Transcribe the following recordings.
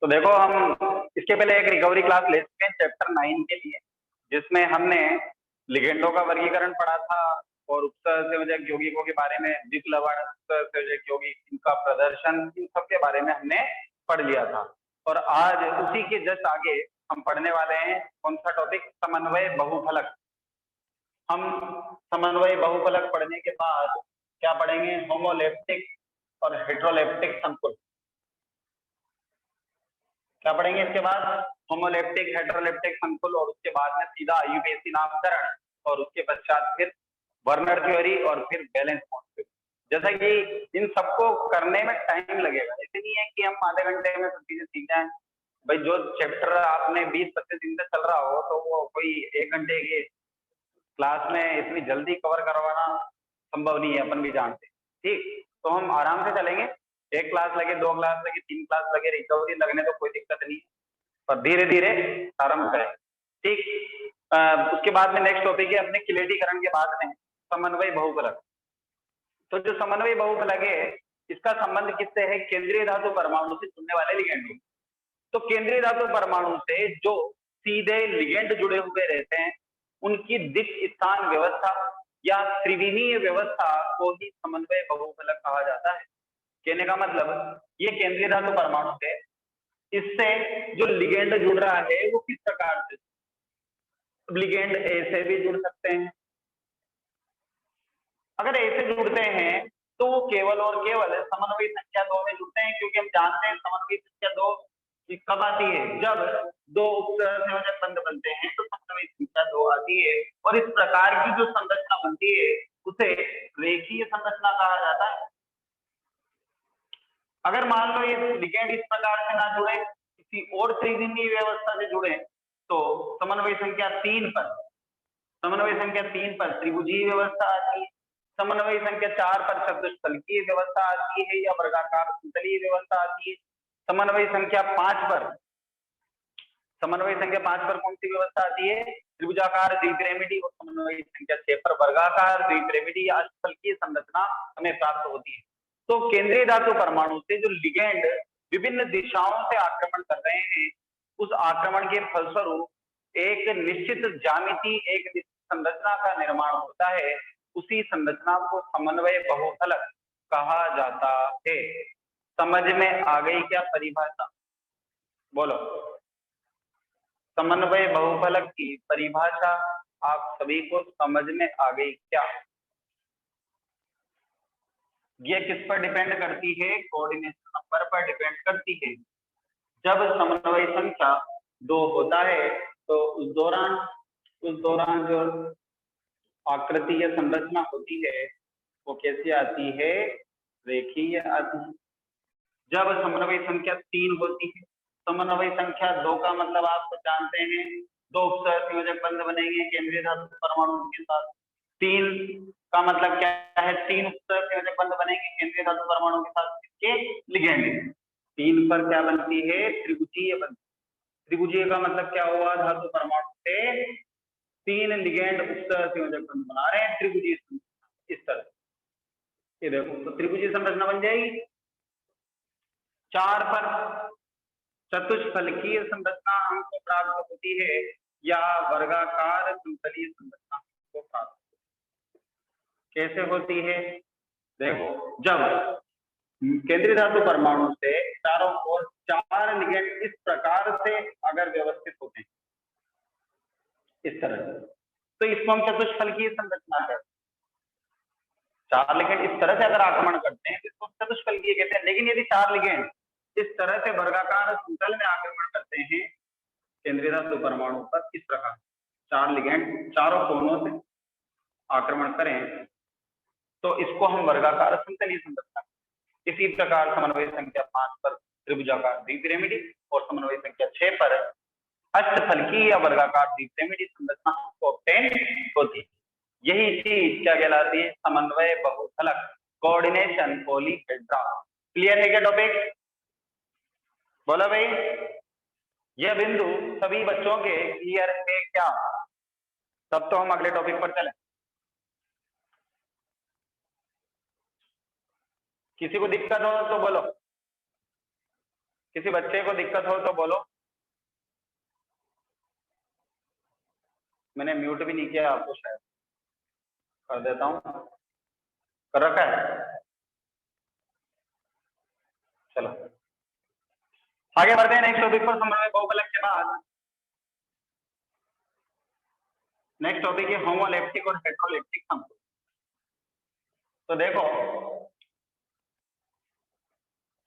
तो देखो हम इसके पहले एक रिकवरी क्लास ले चुके हैं चैप्टर 9 के लिए, जिसमें हमने लिगेंडों का वर्गीकरण पढ़ा था और उपसंयोजक यौगिकों के बारे में, द्विक लवण उपसंयोजक यौगिक, इनका प्रदर्शन, इन सब के बारे में हमने पढ़ लिया था। और आज उसी के जस्ट आगे हम पढ़ने वाले हैं कौन सा टॉपिक, समन्वय बहुफलक। हम समन्वय बहुफलक पढ़ने के बाद क्या पढ़ेंगे, होमोलेप्टिक और हेट्रोलेप्टिक संकुल। क्या पढ़ेंगे इसके बाद, होमोलेप्टिक हेट्रोलेप्टिक संकुल, और उसके बाद में सीधा आईयूपीएसी नामकरण, और उसके पश्चात फिर वर्नर थ्योरी और फिर बैलेंस बॉन्ड। जैसा कि इन सबको करने में टाइम लगेगा, ऐसे नहीं है कि हम आधे घंटे में सब चीजें सीख जाएं। भाई जो चैप्टर आपने 20-25 दिन से चल रहा हो तो वो कोई 1 घंटे के क्लास में इतनी जल्दी कवर करवाना संभव नहीं है, अपन भी जानते हैं। ठीक, तो हम आराम से चलेंगे, 1 क्लास लगे, 2 क्लास लगे, 3 क्लास लगे, रिकवरी लगने तो कोई दिक्कत नहीं, पर धीरे धीरे आरंभ करें। ठीक, उसके बाद में नेक्स्ट टॉपिक है अपने किलेटीकरण के बाद में समन्वय बहुफलक। तो जो समन्वय बहुफलक है इसका संबंध किससे है, केंद्रीय धातु परमाणु से जुड़ने वाले लिगेंड। तो केंद्रीय धातु परमाणु से जो सीधे लिगेंड जुड़े हुए रहते हैं उनकी द्विक स्थान व्यवस्था या त्रिविमीय व्यवस्था को ही समन्वय बहुफलक कहा जाता है। कहने का मतलब ये केंद्रीय धातु परमाणु से इससे जो लिगेंड जुड़ रहा है वो किस प्रकार से, लिगेंड ऐसे भी जुड़ सकते हैं। अगर ऐसे जुड़ते हैं तो वो केवल और केवल समन्वय संख्या 2 में जुड़ते हैं, क्योंकि हम जानते हैं समन्वय संख्या 2 कब आती है, जब दो उपसंयोजक बंध बनते हैं तो समन्वय संख्या 2 आती है। और इस प्रकार की जो संरचना बनती है उसे रेखीय संरचना कहा जाता है। अगर मान लो ये लिगेंड इस प्रकार से ना जुड़े, किसी और त्रिविमीय व्यवस्था से जुड़े, तो समन्वय संख्या 3 पर, समन्वय संख्या 3 पर त्रिभुजीय व्यवस्था आती है, समन्वय संख्या 4 पर चतुष्फलकीय व्यवस्था आती है या वर्गाकार कुंतलीय व्यवस्था आती है, समन्वय संख्या 5 पर, समन्वय संख्या 5 पर कौन सी व्यवस्था आती है, त्रिभुजाकार द्विपिरामिडी, और समन्वय संख्या 6 पर वर्गाकार द्विपिरामिडी या अष्टफलकीय संरचना हमें प्राप्त होती है। तो केंद्रीय धातु परमाणु से जो लिगेंड विभिन्न दिशाओं से आक्रमण कर रहे हैं, उस आक्रमण के फलस्वरूप एक निश्चित ज्यामिति, एक निश्चित संरचना का निर्माण होता है। उसी संरचना को समन्वय बहुफलक कहा जाता है। समझ में आ गई क्या परिभाषा, बोलो। समन्वय बहुफलक की परिभाषा आप सभी को समझ में आ गई क्या? ये किस पर डिपेंड करती है, कोऑर्डिनेशन नंबर पर डिपेंड करती है। जब समन्वय संख्या 2 होता है तो उस दौरान जो आकृति या संरचना होती है वो कैसी आती है, रेखीय आती है। जब समन्वय संख्या 3 होती है, समन्वय संख्या 2 का मतलब आप तो जानते हैं, 2 उपसंयोजक बंध बनेंगे केंद्रीय धातु परमाणु के साथ। 3 का मतलब क्या है, 3 उपसंयोजक बंध बनेंगे केंद्रीय धातु परमाणु के साथ, इसके लिगेंड। 3 पर क्या बनती है, त्रिभुजीय बंध। त्रिभुजीय का मतलब क्या हुआ, धातु परमाणु से 3 लिगेंड उपसंयोजक बंध बना रहे हैं, त्रिभुजीय इस तरह। ये देखो तो त्रिभुजीय संरचना बन जाएगी। 4 पर चतुष्फलकीय संरचना हमको प्राप्त होती है या वर्गाकार कुंतलीय संरचना हमको प्राप्त होती है। कैसे होती है, देखो जब केंद्रीय धातु परमाणु से चारों ओर 4 लिगेंड इस प्रकार से अगर व्यवस्थित होते हैं, इस तरह से, तो इसको हम चतुष्फलकीय संरचना कहते हैं। 4 लिगेंड इस तरह से अगर आक्रमण करते हैं तो इसको चतुष्फलकीय कहते हैं। लेकिन यदि 4 लिगेंड इस तरह से वर्गाकार समतल में आक्रमण करते हैं केंद्रीय धातु परमाणु पर, इस प्रकार 4 लिगेंड चारों कोनों से आक्रमण करें तो इसको हम वर्गाकार समतलीय संरचना। इसी प्रकार समन्वय संख्या 5 पर त्रिभुजाकार द्विपिरामिडी और समन्वय संख्या 6 पर अष्टफलकीय या वर्गाकार द्विपिरामिडी संरचना को ऑब्टेन होती है। यही चीज क्या कहलाती है, समन्वय बहुफलक, कोऑर्डिनेशन पॉलीहेड्रा। क्लियर है क्या टॉपिक, बोला भाई। यह बिंदु सभी बच्चों के क्लियर है क्या? तब तो हम अगले टॉपिक पर चलें। किसी को दिक्कत हो तो बोलो। किसी बच्चे को दिक्कत हो तो बोलो। मैंने म्यूट भी नहीं किया आपको, शायद कर देता हूँ। कर रखा है? चलो आगे बढ़ते हैं नेक्स्ट टॉपिक पर। समन्वय बहुफलक के बाद नेक्स्ट टॉपिक है होमोलेप्टिक और हेट्रोलेप्टिक समतुल्य। तो देखो,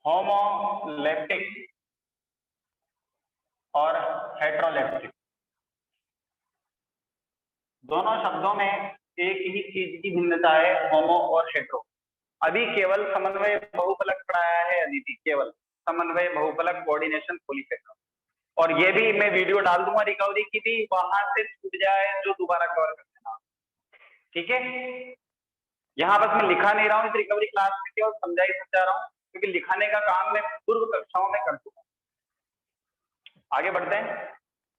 होमोलेप्टिक और हेट्रोलेप्टिक दोनों शब्दों में एक ही चीज की भिन्नता है, होमो और हेट्रो। अभी केवल समन्वय बहुफलक पढ़ाया है अदिति, केवल समन्वय बहुफलक कोऑर्डिनेशन पॉलीफेक्टर, और ये भी मैं वीडियो डाल दूंगा रिकवरी की भी, वहां से छूट जाए जो दोबारा कवर कर देना, ठीक है। यहाँ बस मैं लिखा नहीं रहा हूँ इस रिकवरी क्लास में, केवल समझा ही समझा रहा हूँ, क्योंकि लिखाने का काम मैं पूर्व कक्षाओं में कर चुका हूँ। आगे बढ़ते हैं।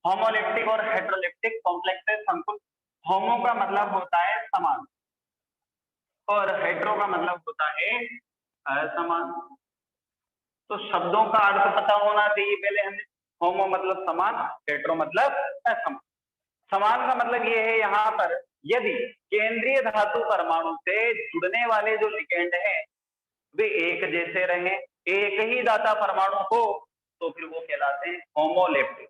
होमोलेप्टिक और हेट्रोलेप्टिक कॉम्प्लेक्स संकुल। होमो का मतलब होता है समान और हेट्रो का मतलब होता है असमान। तो शब्दों का अर्थ पता होना चाहिए पहले हमें। होमो मतलब समान, हेट्रो मतलब असमान। समान का मतलब ये है यहाँ पर, यदि केंद्रीय धातु परमाणु से जुड़ने वाले जो लिगेंड हैं वे एक जैसे रहे, एक ही दाता परमाणु हो, तो फिर वो कहलाते हैं होमोलेप्टिक।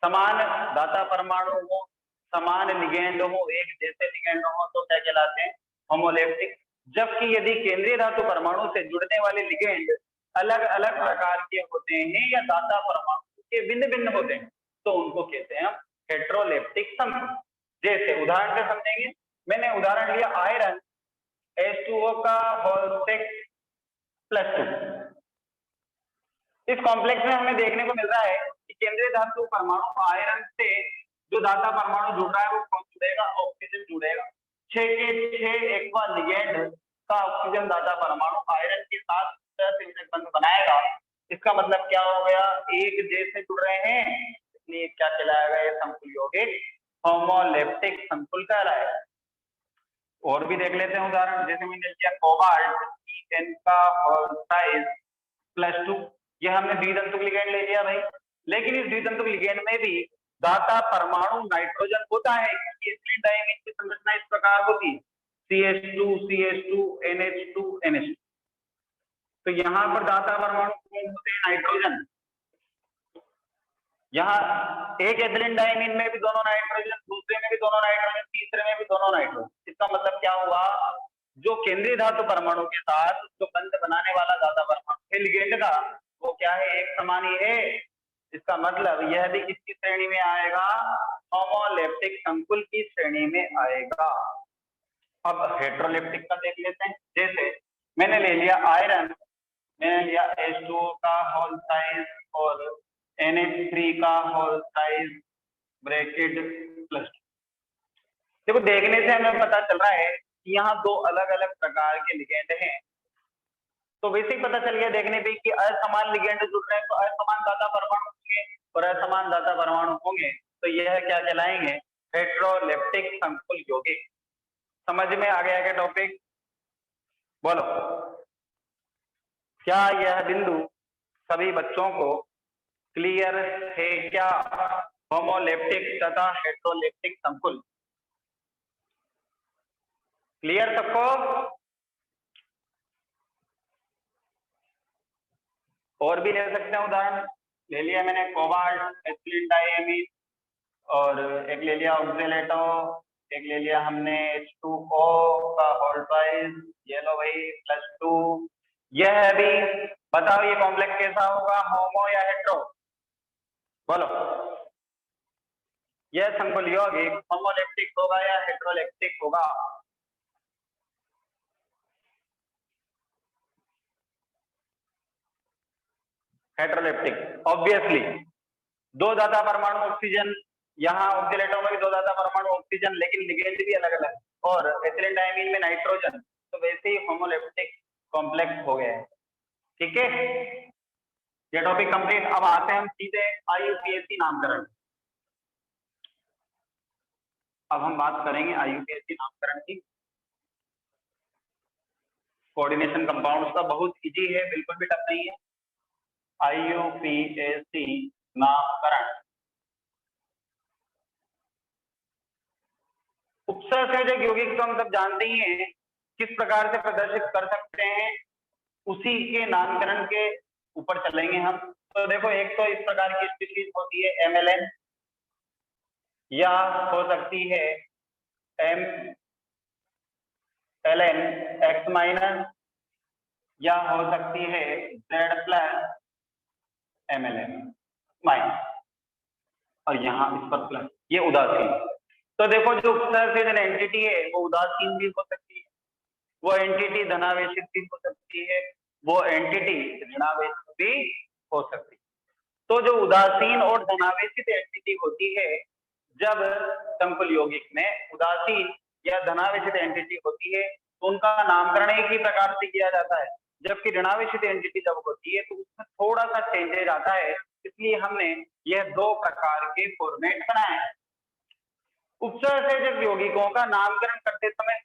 समान दाता परमाणु हो, समान लिगेंड हो, एक जैसे लिगेंड हो, तो क्या कहलाते हैं? होमोलेप्टिक। जबकि यदि केंद्रीय धातु परमाणु से जुड़ने वाले लिगेंड अलग अलग प्रकार के होते हैं या दाता परमाणु के भिन्न भिन्न होते हैं, तो उनको कहते हैं हम हेट्रोलेप्टिक समतुल्य। जैसे उदाहरण से समझेंगे, मैंने उदाहरण लिया आयरन H2O का होल 6+2। इस कॉम्प्लेक्स में हमें देखने को मिल रहा है कि केंद्रीय धातु परमाणु आयरन से जो दाता परमाणु जुड़ रहा है वो कौन जुड़ेगा? ऑक्सीजन जुड़ेगा। 6 के 6 एक्वा लिगेंड का ऑक्सीजन दाता परमाणु आयरन के साथ बंध बनाएगा। इसका मतलब क्या हो गया? एक जैसे जुड़ रहे हैं, इसलिए क्या कहलाएगा? ये समतुल्य यौगिक होमोलेप्टिक समतुल्य कहलाएगा। और भी देख लेते हैं उदाहरण, जैसे मैंने लिया कोबाल्ट E10 का होल साइज +2। ये हमने द्वितंतुक लिगेंड ले लिया भाई, लेकिन इस द्वितंतुक लिगेंड में भी दाता परमाणु नाइट्रोजन होता है। एथिलीन डाइमीन की संरचना इस प्रकार होती है, CH2 CH2 NH2 NH2। तो यहाँ पर दाता परमाणु कौन होते हैं? नाइट्रोजन। यहाँ एक एथिलीन डाइमीन में भी दोनों नाइट्रोजन, दूसरे में भी दोनों नाइट्रोजन, तीसरे में भी दोनों नाइट्रोजन। इसका मतलब क्या हुआ? जो केंद्रीय धातु परमाणु के साथ जो बंध बनाने वाला दाता परमाणु है लिगेंड का, वो क्या है? एक समान ही है। इसका मतलब यह भी किसकी श्रेणी में आएगा? होमोलेप्टिक संकुल की श्रेणी में आएगा। अब हेट्रोलेप्टिक का देख लेते हैं। जैसे मैंने ले लिया आयरन, मैंने लिया H2O का होल साइज और NH3 का होल साइज ब्रैकेट +2। देखो, देखने से हमें पता चल रहा है कि यहाँ दो अलग अलग प्रकार के लिगेंड हैं। तो वैसे ही पता चल गया देखने पे कि असमान लिगेंड जुड़ रहे हैं तो असमान दाता परमाणु होंगे, और असमान दाता परमाणु होंगे तो यह क्या कहलाएंगे? हेट्रोलेप्टिक संकुल यौगिक। समझ में आ गया क्या टॉपिक? बोलो, क्या यह बिंदु सभी बच्चों को क्लियर है क्या? होमोलेप्टिक तथा हेट्रोलेप्टिक संकुल क्लियर सबको? और भी ले सकते हैं उदाहरण। ले लिया मैंने कोबाल्ट, एथिलीन डाइमीन, और एक ले लिया ऑक्जेलेटो, एक ले लिया हमने H2O का होल साइज, ये लो भाई +2। यह भी बताओ ये कॉम्प्लेक्स कैसा होगा? होमो या हेट्रो? बोलो, यह संकुल यौगिक होमोलेप्टिक होगा या हेट्रोलेप्टिक होगा? Heteroleptic obviously. दो दाता परमाणु ऑक्सीजन, यहाँ ऑक्सीलेटो में भी दो दाता परमाणु ऑक्सीजन, लेकिन लिगेंड भी अलग अलग, और एथिलीन डाइमीन में नाइट्रोजन, तो वैसे ही होमोलेप्टिक कॉम्प्लेक्स हो गया है। ठीक है, ये टॉपिक कंप्लीट। अब आते हैं हम सीधे IUPAC नामकरण। अब हम बात करेंगे IUPAC नामकरण की। कोऑर्डिनेशन कंपाउंड्स का बहुत इजी है, बिल्कुल भी टफ नहीं है। IUPAC नामकरण। उपसर्जक यौगिक तो हम सब जानते ही हैं, किस प्रकार से प्रदर्शित कर सकते हैं, उसी के नामकरण के ऊपर चलेंगे हम। तो देखो, एक तो इस प्रकार की स्पीशीज होती है MLN, या हो सकती है MLN X-, या हो सकती है Z+ MLN-। और यहाँ इस पर प्लस, ये उदासीन। तो देखो, जो उपसर्जक एंटिटी है वो उदासीन भी हो सकती है, वो एंटिटी धनावेशित भी हो सकती है, वो एंटिटी ऋणावेशित भी हो सकती है। तो जो उदासीन और धनावेशित एंटिटी होती है, जब संकुल यौगिक में उदासीन या धनावेशित एंटिटी होती है तो उनका नामकरण एक ही प्रकार से किया जाता है, जबकि ऋणावेशित एंटिटी जब होती है तो उसमें थोड़ा सा चेंजेज आता है। इसलिए हमने यह दो प्रकार के फॉर्मेट बनाए हैं। उपसर्जक यौगिकों का नामकरण करते समय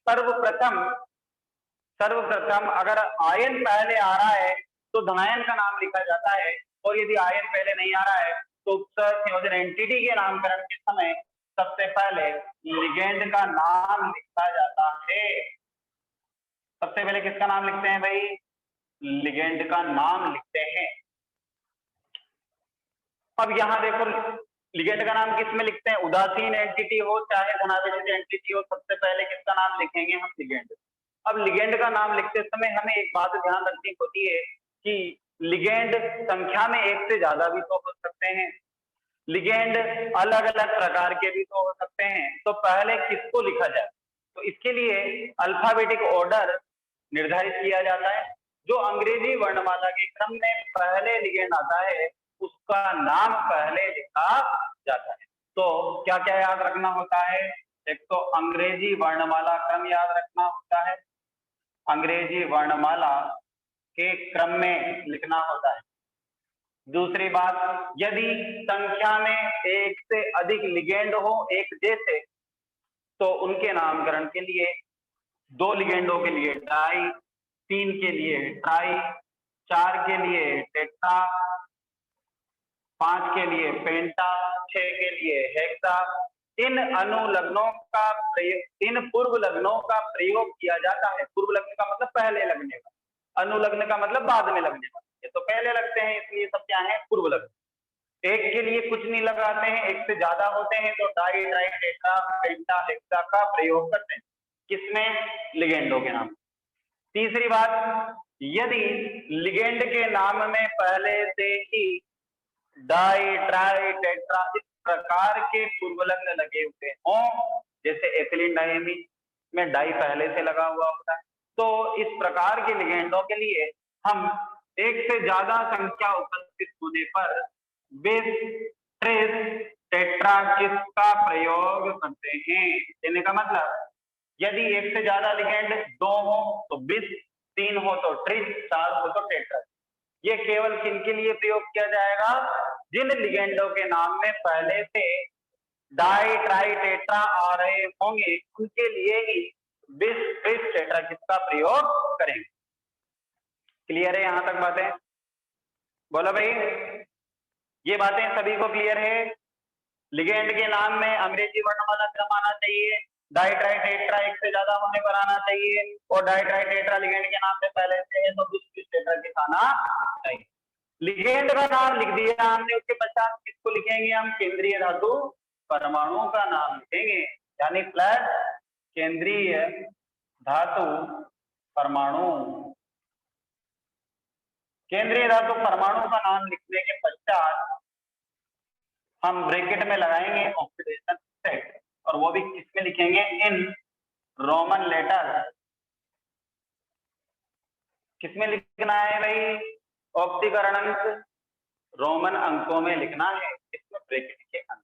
सर्वप्रथम अगर आयन पहले आ रहा है तो धनायन का नाम लिखा जाता है, और यदि आयन पहले नहीं आ रहा है तो उपसर्जक एंटिटी के नामकरण के समय सबसे पहले लिगेंड का नाम लिखा जाता है। सबसे पहले किसका नाम लिखते हैं भाई? लिगेंड का नाम लिखते हैं। अब यहां देखो, लिगेंड का नाम किस में लिखते हैं? उदासीन एंटिटी हो चाहे धनावेशित एंटिटी हो, सबसे पहले किसका नाम लिखेंगे हम? लिगेंड। अब लिगेंड का नाम लिखते समय हमें एक बात ध्यान रखनी होती है कि लिगेंड संख्या में एक से ज्यादा भी तो हो सकते हैं, लिगेंड अलग अलग प्रकार के भी तो हो सकते हैं। तो पहले किसको लिखा जाए? तो इसके लिए अल्फाबेटिक ऑर्डर निर्धारित किया जाता है। जो अंग्रेजी वर्णमाला के क्रम में पहले लिगेंड आता है उसका नाम पहले लिखा जाता है। तो क्या क्या याद रखना होता है? एक तो अंग्रेजी वर्णमाला क्रम याद रखना होता है, अंग्रेजी वर्णमाला के क्रम में लिखना होता है। दूसरी बात, यदि संख्या में एक से अधिक लिगेंड हो एक जैसे, तो उनके नामकरण के लिए 2 लिगेंडों के लिए डाई, 3 के लिए ट्राई, 4 के लिए टेट्रा, 5 के लिए पेंटा, 6 के लिए हेक्सा। इन अनुलग्नों का प्रयोग, इन पूर्व लग्नों का प्रयोग किया जाता है। पूर्व लग्न का मतलब पहले लगने का, अनुलग्न का मतलब बाद में लगने का। ये तो पहले लगते हैं इसलिए सब क्या है? पूर्व लग्न। एक के लिए कुछ नहीं लगाते हैं, एक से ज्यादा होते हैं तो डाई, ट्राई, टेट्रा, पेंटा, हेक्सा का प्रयोग करते हैं। किसमें? लिगेंडों के नाम। तीसरी बात, यदि लिगेंड के नाम में पहले से ही डाई, ट्राई, टेट्रा इस प्रकार के पूर्वलग्न लगे हुए हों, जैसे एथिलीन डायमीन में डाई पहले से लगा हुआ होता है, तो इस प्रकार के लिगेंडों के लिए हम एक से ज्यादा संख्या उपस्थित होने पर बिस, ट्रिस, टेट्रा किस का प्रयोग करते हैं? कहने का मतलब, यदि एक से ज्यादा लिगेंड 2 हो तो बिस, 3 हो तो ट्रिस, 4 हो तो टेट्रा। ये केवल किनके लिए प्रयोग किया जाएगा? जिन लिगेंडों के नाम में पहले से डाई, ट्राई, टेट्रा आ रहे होंगे उनके लिए ही बिस, ट्रिस, टेट्रा किसका प्रयोग करेंगे। क्लियर है यहां तक बातें? बोलो भाई, ये बातें सभी को क्लियर है? लिगेंड के नाम में अंग्रेजी वर्णमाला क्रम आना चाहिए, डाई, ट्राई, टेट्रा एक से ज्यादा होने पर आना चाहिए, और डाई, ट्राई, टेट्रा लिगेंड के नाम में पहले से है तो बिस, ट्रिस, टेट्रा किस आना चाहिए। लिगेंड का नाम लिख दिया हमने, उसके पश्चात किसको लिखेंगे हम? केंद्रीय धातु परमाणु का नाम लिखेंगे, यानी प्लस केंद्रीय धातु परमाणु। केंद्रीय धातु परमाणु का नाम लिखने के पश्चात हम ब्रैकेट में लगाएंगे ऑक्सीडेशन स्टेट, और वो भी किसमें लिखेंगे? In Roman letter. किसमें लिखना है भाई? ऑक्सीकरण अंक रोमन अंकों में लिखना है, इसमें ब्रैकेट के अंक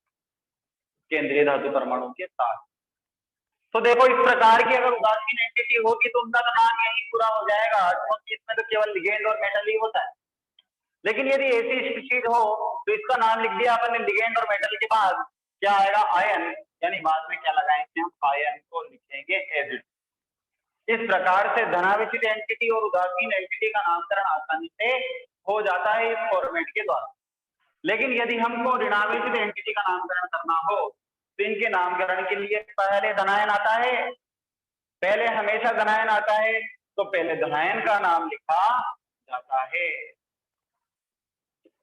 केंद्रीय धातु परमाणु के साथ। तो देखो, इस प्रकार की अगर उदासीन एंटिटी होगी तो उनका तो नाम यही पूरा हो जाएगा, क्योंकि इसमें तो केवल लिगेंड और मेटल ही होता है। लेकिन यदि ऐसी स्पीशीज हो तो इसका नाम लिख दिया अपन ने लिगेंड और मेटल के बाद, क्या आएगा? आयन, यानी बाद में क्या लगाएंगे हम? आयन को लिखेंगे एज इट। इस प्रकार से धनावेशित एंटिटी और उदासीन एंटिटी का नामकरण आसानी से हो जाता है इस फॉर्मेट के द्वारा। लेकिन यदि हमको ऋणावेशित एंटिटी का नामकरण करना हो तो इनके नामकरण के लिए पहले धनायन आता है, पहले हमेशा धनायन आता है, तो पहले धनायन का नाम लिखा जाता है।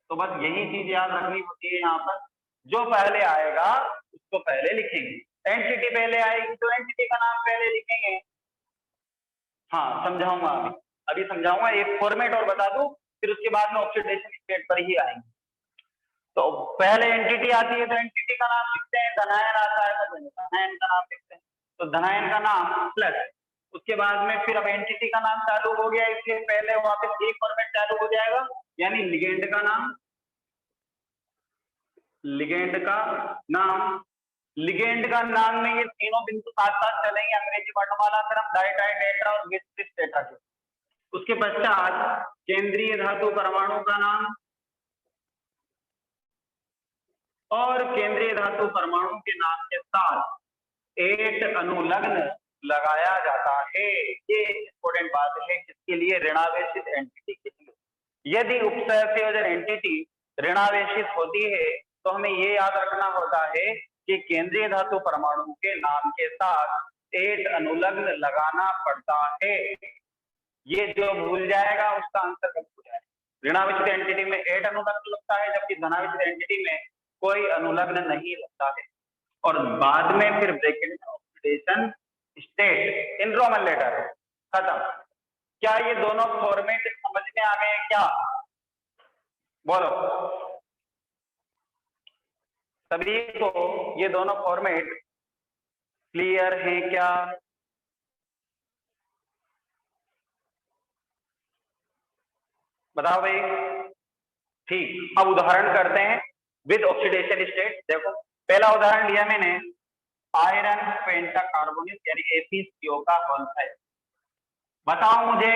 तो बस यही चीज याद रखनी होती है, यहाँ पर जो पहले आएगा उसको पहले लिखेंगे, एंटिटी पहले आएगी तो एंटिटी का नाम पहले लिखेंगे। हाँ समझाऊंगा, अभी समझाऊंगा, एक फॉर्मेट और बता दूं, फिर उसके बाद में ऑक्सीडेशन स्टेट पर ही आएंगे। तो पहले एंटिटी आती है तो एंटिटी का नाम लिखते हैं, धनायन आता है तो धनायन का नाम लिखते हैं, तो धनायन का नाम प्लस उसके बाद में फिर अब एंटिटी का नाम चालू हो गया, इसके पहले वापस एक फॉर्मेट चालू हो जाएगा, यानी लिगेंड का नाम, लिगेंड का नाम, लिगेंड का नाम में ये तीनों बिंदु साथ साथ चलेंगे, अंग्रेजी वर्णमाला क्रम, डाई डाई टेट्रा और बिस टेट्रा के। उसके पश्चात केंद्रीय धातु परमाणु का नाम, और केंद्रीय धातु परमाणु के नाम के साथ 8 अनुलग्न लगाया जाता है। ये इंपॉर्टेंट बात है किसके लिए, ऋणावेशित एंटिटी के लिए। यदि उपसंयोजन एंटिटी ऋणावेशित होती है तो हमें ये याद रखना होता है कि केंद्रीय धातु परमाणु के नाम के साथ 8 अनुलग्न लगाना पड़ता है। ये जो भूल जाएगा उसका आंसर गलत हो जाएगा। ऋणावेशित एंटिटी में 8 अनुलग्न लगता है, जबकि धनावेशित एंटिटी में कोई अनुलग्न नहीं लगता है। और बाद में फिर ब्रैकेट में oxidation state in Roman letter खत्म। क्या ये दोनों फॉर्मेट समझ में आ गए क्या? बोलो सभी को ये दोनों फॉर्मेट क्लियर है क्या? बताओ भाई। ठीक, अब उदाहरण करते हैं विद ऑक्सीडेशन स्टेट। देखो पहला उदाहरण लिया मैंने, आयरन पेंटाकार्बोनेट यानी ApCO का होल्साइड। बताओ मुझे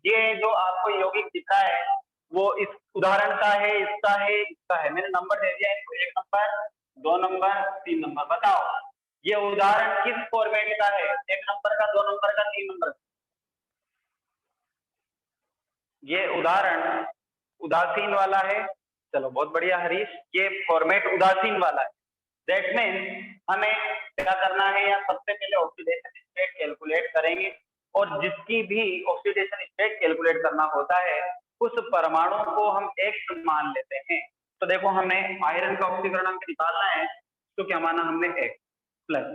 ये जो आपको यौगिक दिख रहा है वो इस उदाहरण का है, इसका है, इसका है? मैंने नंबर दे दिया इनको, 1 नंबर, 2 नंबर, 3 नंबर। बताओ ये उदाहरण किस फॉर्मेट का है? 1 नंबर का, 2 नंबर का, 3 नंबर का? ये उदाहरण उदासीन वाला है। चलो बहुत बढ़िया हरीश, ये फॉर्मेट उदासीन वाला है। दैट मीन्स हमें क्या करना है, या सबसे पहले ऑक्सीडेशन स्टेट कैलकुलेट करेंगे, और जिसकी भी ऑक्सीडेशन स्टेट कैलकुलेट करना होता है उस परमाणु को हम X मान लेते हैं। तो देखो हमें आयरन का ऑक्सीकरणांक निकालना है, तो क्या माना हमने X प्लस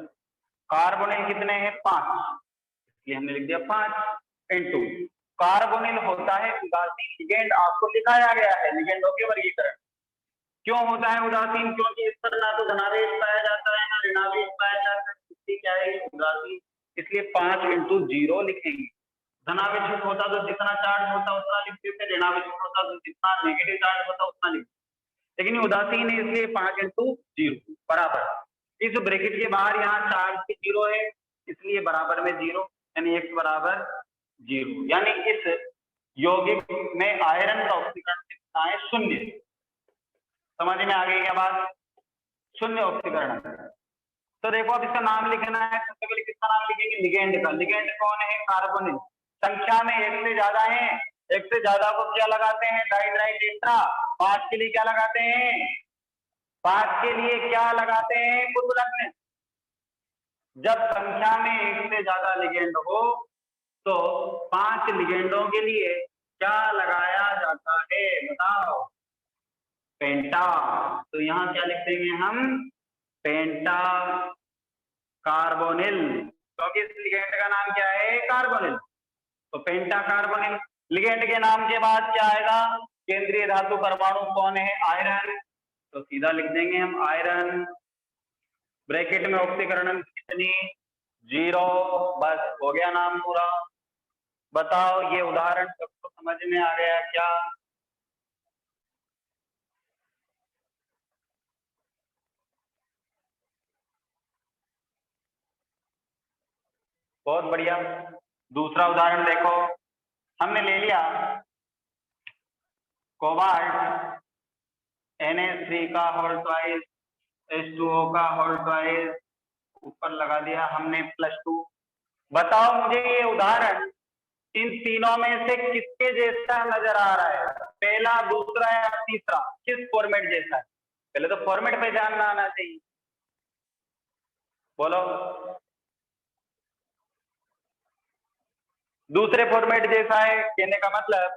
कार्बोनिल कितने हैं 5, इसलिए हमने लिख दिया 5 इंटू कार्बोनिल होता है उदासीन लिगेंड, आपको दिखाया गया है लिगेंडों के वर्गीकरण। क्यों होता है उदासीन? क्योंकि इस पर ना तो धनावेश पाया जाता है ना ऋणावेश पाया जाता है, इसलिए क्या है उदासीन, इसलिए 5 इंटू 0 लिखेंगे। धनावेशित होता तो जितना चार्ज होता उतना लिखते थे, ऋणावेशित होता तो जितना नेगेटिव चार्ज होता उतना लिखते, लेकिन ये उदासीन है इसलिए 5 इंटू 0 बराबर। इस ब्रैकेट के बाहर यहाँ चार्ज की 0 है इसलिए बराबर में 0, यानी x बराबर 0, यानी इस यौगिक में आयरन का ऑक्सीकरण कितना है 0। समझ में आ गई क्या बात? 0 ऑक्सीकरण। तो देखो अब इसका नाम लिखना है, सबसे पहले किसका नाम लिखेंगे? लिगेंड का। लिगेंड कौन है? कार्बोनिल। संख्या में 1 से ज्यादा है, 1 से ज्यादा को क्या लगाते हैं? Die tetra. 5 के लिए क्या लगाते हैं? 5 के लिए क्या लगाते हैं? पूर्वलग्न। जब संख्या में 1 से ज्यादा लिगेंड हो तो 5 लिगेंडों के लिए क्या लगाया जाता है बताओ? पेंटा। तो यहाँ क्या लिख देंगे हम? पेंटा कार्बोनिल, क्योंकि इस लिगेंड का नाम क्या है? कार्बोनिल। तो पेंटा कार्बोनिल। लिगेंड के नाम के बाद क्या आएगा? केंद्रीय धातु परमाणु कौन है? आयरन। तो सीधा लिख देंगे हम आयरन, ब्रैकेट में ऑक्सीकरण कितनी? 0। बस हो गया नाम पूरा। बताओ ये उदाहरण सबको समझ में आ गया क्या? बहुत बढ़िया। दूसरा उदाहरण देखो, हमने ले लिया कोबाल्ट Na3 का होल ट्वाइस, H2O का होल ट्वाइस, ऊपर लगा दिया हमने +2। बताओ मुझे ये उदाहरण इन तीनों में से किसके जैसा नजर आ रहा है, पहला, दूसरा या तीसरा, किस फॉर्मेट जैसा है? पहले तो फॉर्मेट पे जानना आना चाहिए, बोलो। दूसरे फॉर्मेट जैसा है कहने का मतलब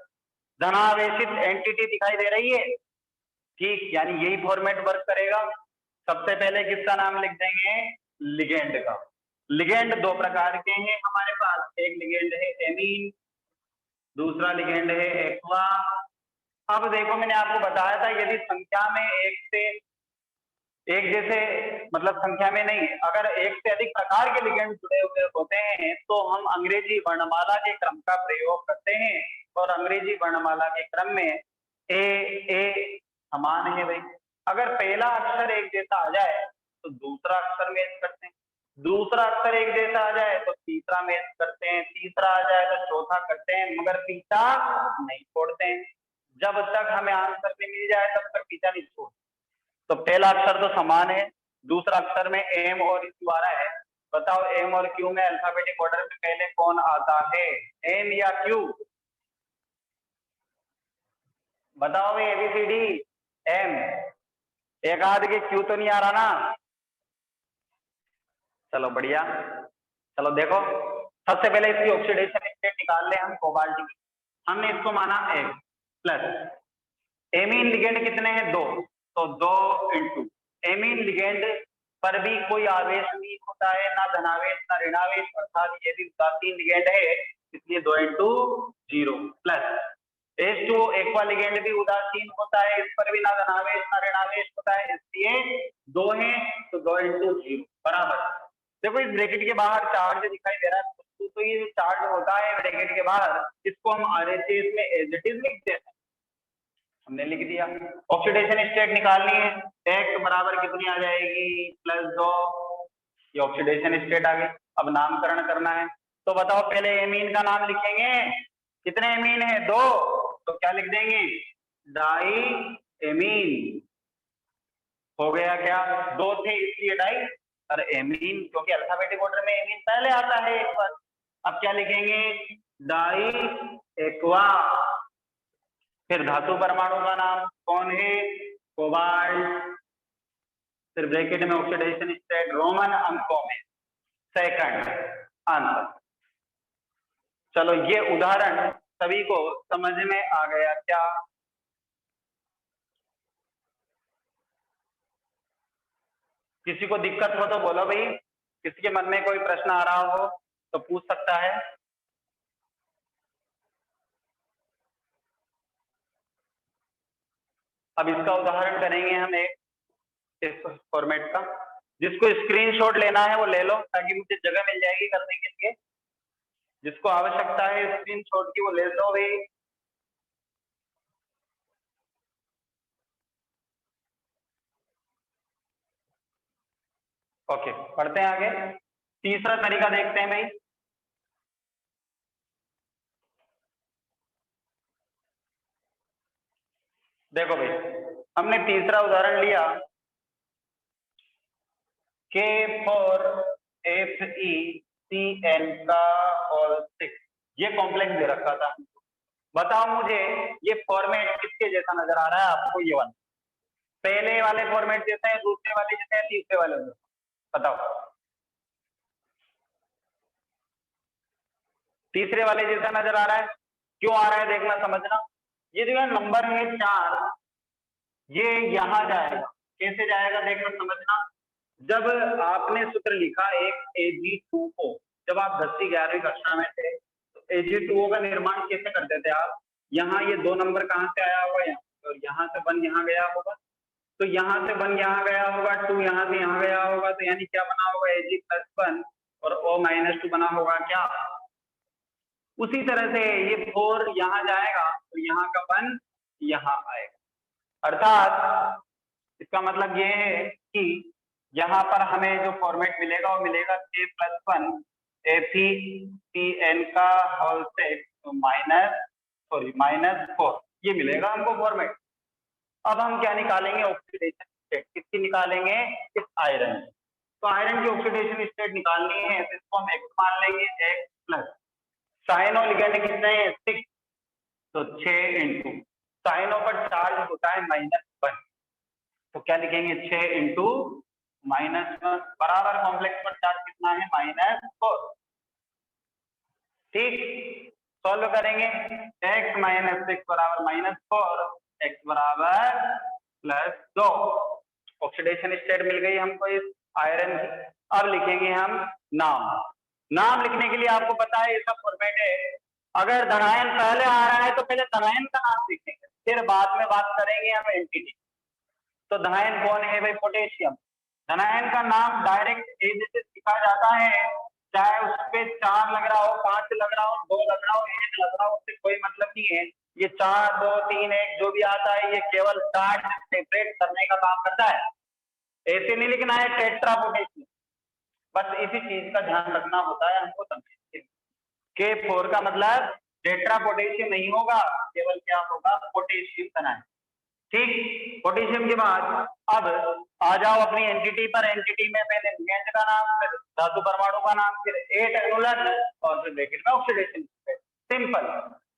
धनावेशित एंटिटी दिखाई दे रही है, ठीक, यानी यही फॉर्मेट वर्क करेगा। सबसे पहले किसका नाम लिख देंगे, लिगेंड का। लिगेंड दो प्रकार के हैं हमारे पास, एक लिगेंड है एमीन, दूसरा लिगेंड है एक्वा। अब देखो मैंने आपको बताया था यदि संख्या में एक से एक जैसे, मतलब संख्या में नहीं, अगर एक से अधिक प्रकार के लिगेंड जुड़े हुए होते हैं तो हम अंग्रेजी वर्णमाला के क्रम का प्रयोग करते हैं, और अंग्रेजी वर्णमाला के क्रम में ए समान है भाई। अगर पहला अक्षर एक जैसा आ जाए तो दूसरा अक्षर मैच करते हैं, दूसरा अक्षर एक जैसा आ जाए तो तीसरा मैच करते हैं, तीसरा आ जाए तो चौथा करते हैं, मगर पीछा नहीं छोड़ते हैं। जब तक हमें आंसर नहीं मिल जाए तब तक पीछा नहीं छोड़ते। तो पहला अक्षर तो समान है, दूसरा अक्षर में एम और क्यू आ रहा है। बताओ एम और क्यू में अल्फाबेटिक ऑर्डर में पहले कौन आता है, एम या क्यू? बताओ भाई, एबीसीडी, एम। एक आध के क्यू तो नहीं आ रहा ना? चलो बढ़िया। चलो देखो, सबसे पहले इसकी ऑक्सीडेशन स्टेट निकाल ले हम कोबाल्ट की। हमने इसको माना एक प्लस, एमीन लिगेंड कितने हैं, दो, तो 2 इंटू एमीन लिगेंड पर भी कोई आवेश नहीं होता है, ना धनावेश ना ऋणावेश, अर्थात ये भी उदासीन लिगेंड है, इसलिए 2 into 0 plus H2O aqua ligand भी उदासीन होता है, इस पर भी ना धनावेश ना ऋणावेश होता है, इसलिए 2 है, तो 2 इंटू 0 बराबर। देखो इस ब्रैकेट के बाहर चार्ज दिखाई दे रहा है, तो ये जो चार्ज होता है ब्रैकेट के बाहर, इसको हम RHS में एज इट इज लिखते हैं, हमने लिख दिया। ऑक्सीडेशन स्टेट निकालनी है, एक्स बराबर कितनी आ जाएगी, +2, ये ऑक्सीडेशन स्टेट आ गई। अब नामकरण करना है, तो बताओ पहले एमीन का नाम लिखेंगे, कितने एमीन है, 2, तो क्या लिख देंगे, डाई एमीन। हो गया क्या, 2 थे इसलिए डाई, और एमीन क्योंकि अल्फाबेटिक ऑर्डर में एमीन पहले आता है एक बार। अब क्या लिखेंगे, डाई एक्वा। फिर धातु परमाणु का नाम कौन है, कोबाल्ट। फिर ब्रैकेट में ऑक्सीडेशन स्टेट रोमन अंकों में सेकंड आंसर। चलो ये उदाहरण सभी को समझ में आ गया क्या? किसी को दिक्कत हो तो बोलो भाई, किसी के मन में कोई प्रश्न आ रहा हो तो पूछ सकता है। अब इसका उदाहरण करेंगे हम एक इस फॉर्मेट का, जिसको स्क्रीनशॉट लेना है वो ले लो ताकि मुझे जगह मिल जाएगी करने के लिए। जिसको आवश्यकता है स्क्रीनशॉट की वो ले लो भाई। ओके, पढ़ते हैं आगे। तीसरा तरीका देखते हैं भाई। देखो भाई, हमने तीसरा उदाहरण लिया, K4FeCN का होल 6, ये कॉम्प्लेक्स दे रखा था। बताओ मुझे ये फॉर्मेट किसके जैसा नजर आ रहा है आपको, ये वाला पहले वाले फॉर्मेट जैसा है, दूसरे वाले जैसा है, तीसरे वाले जैसा, बताओ। तीसरे वाले जैसा नजर आ रहा है, क्यों आ रहा है देखना समझना। ये जो है नंबर है 4, ये यहां जाएगा, कैसे जाएगा देखना समझना। जब आपने सूत्र लिखा एक Ag2O, जब आप 10वीं 11वीं कक्षा में थे तो Ag2O का निर्माण कैसे करते थे आप, यहाँ ये 2 नंबर कहाँ से आया होगा, यहाँ, और यहाँ से 1 यहाँ गया होगा, तो यहाँ से 1 यहाँ गया होगा, 2 यहाँ से यहाँ गया होगा, तो यानी क्या बना होगा, Ag+1 और O-2 बना होगा क्या। उसी तरह से ये 4 यहाँ जाएगा तो यहाँ का 1 यहाँ आएगा, अर्थात इसका मतलब ये है कि यहाँ पर हमें जो फॉर्मेट मिलेगा वो मिलेगा K+1 FeCN का होल 6 -4, ये मिलेगा हमको फॉर्मेट। अब हम क्या निकालेंगे, ऑक्सीडेशन स्टेट। किसकी निकालेंगे, इस आयरन की। तो आयरन की ऑक्सीडेशन स्टेट निकालनी है तो इसको हम X मान लेंगे, X+, साइनो लिगेंड कितने हैं 6, तो 6 इंटू साइनो पर चार्ज होता है -1, तो क्या लिखेंगे 6 इंटू -1 बराबर कॉम्प्लेक्स पर चार्ज कितना है -4। ठीक, सॉल्व करेंगे x माइनस 6 बराबर -4, x बराबर +2, ऑक्सीडेशन स्टेट मिल गई हमको इस आयरन की। अब लिखेंगे हम नाम। नाम लिखने के लिए आपको पता है ये सब फॉर्मेट है। अगर धनायन पहले आ रहा है तो पहले धनायन का नाम लिखेंगे, फिर बाद में बात करेंगे हम एंटिटी। तो धनायन कौन है भाई? पोटेशियम। धनायन का नाम डायरेक्ट ए से लिखा जाता है, चाहे उस पे 4 लग रहा हो, 5 लग रहा हो, 2 लग रहा हो, 1 लग रहा हो, उससे कोई मतलब नहीं है। ये 4 2 3 1 जो भी आता है ये केवल चार्ज सेपरेट करने का काम करता है। ऐसे नहीं लिखना है टेट्रा पोटेशियम, बस इसी चीज का ध्यान रखना होता है हमको समझने के। 4 का मतलब टेट्रा पोटेशियम नहीं होगा, केवल क्या होगा पोटेशियम धनायन। ठीक, पोटेशियम के बाद अब आ जाओ अपनी एंटिटी पर। एंटिटी में पहले लिगेंड का नाम, फिर धातु परमाणु का नाम, फिर 8 अनुलग्न और फिर ब्रैकेट में ऑक्सीडेशन। सिंपल।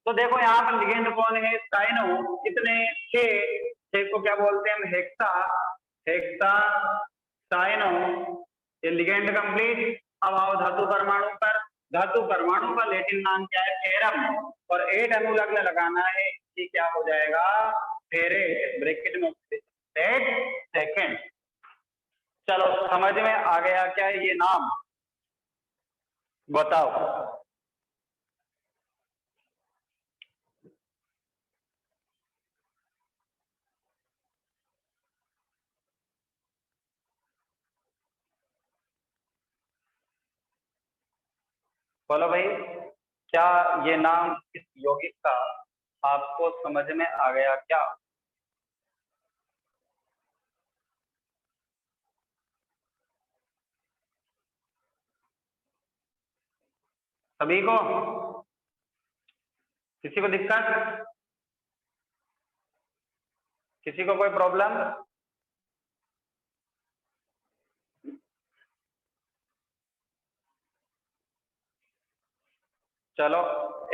तो देखो यहाँ पर लिगेंड कौन है? साइनो। कितने? 6 को क्या बोलते हैं हम? हेक्सा। हेक्सा साइनो, ये लिगेंड कंप्लीट। अब आओ धातु परमाणु पर। धातु परमाणु का लैटिन नाम क्या है? फेरम। और 8 अनुलग्न लगाना है, ये क्या हो जाएगा? फेरेट, ब्रैकेट में सेकंड। चलो समझ में आ गया क्या ये नाम? बताओ। बोलो भाई, क्या ये नाम इस यौगिक का आपको समझ में आ गया क्या? सभी को? किसी को दिक्कत? किसी को कोई प्रॉब्लम? चलो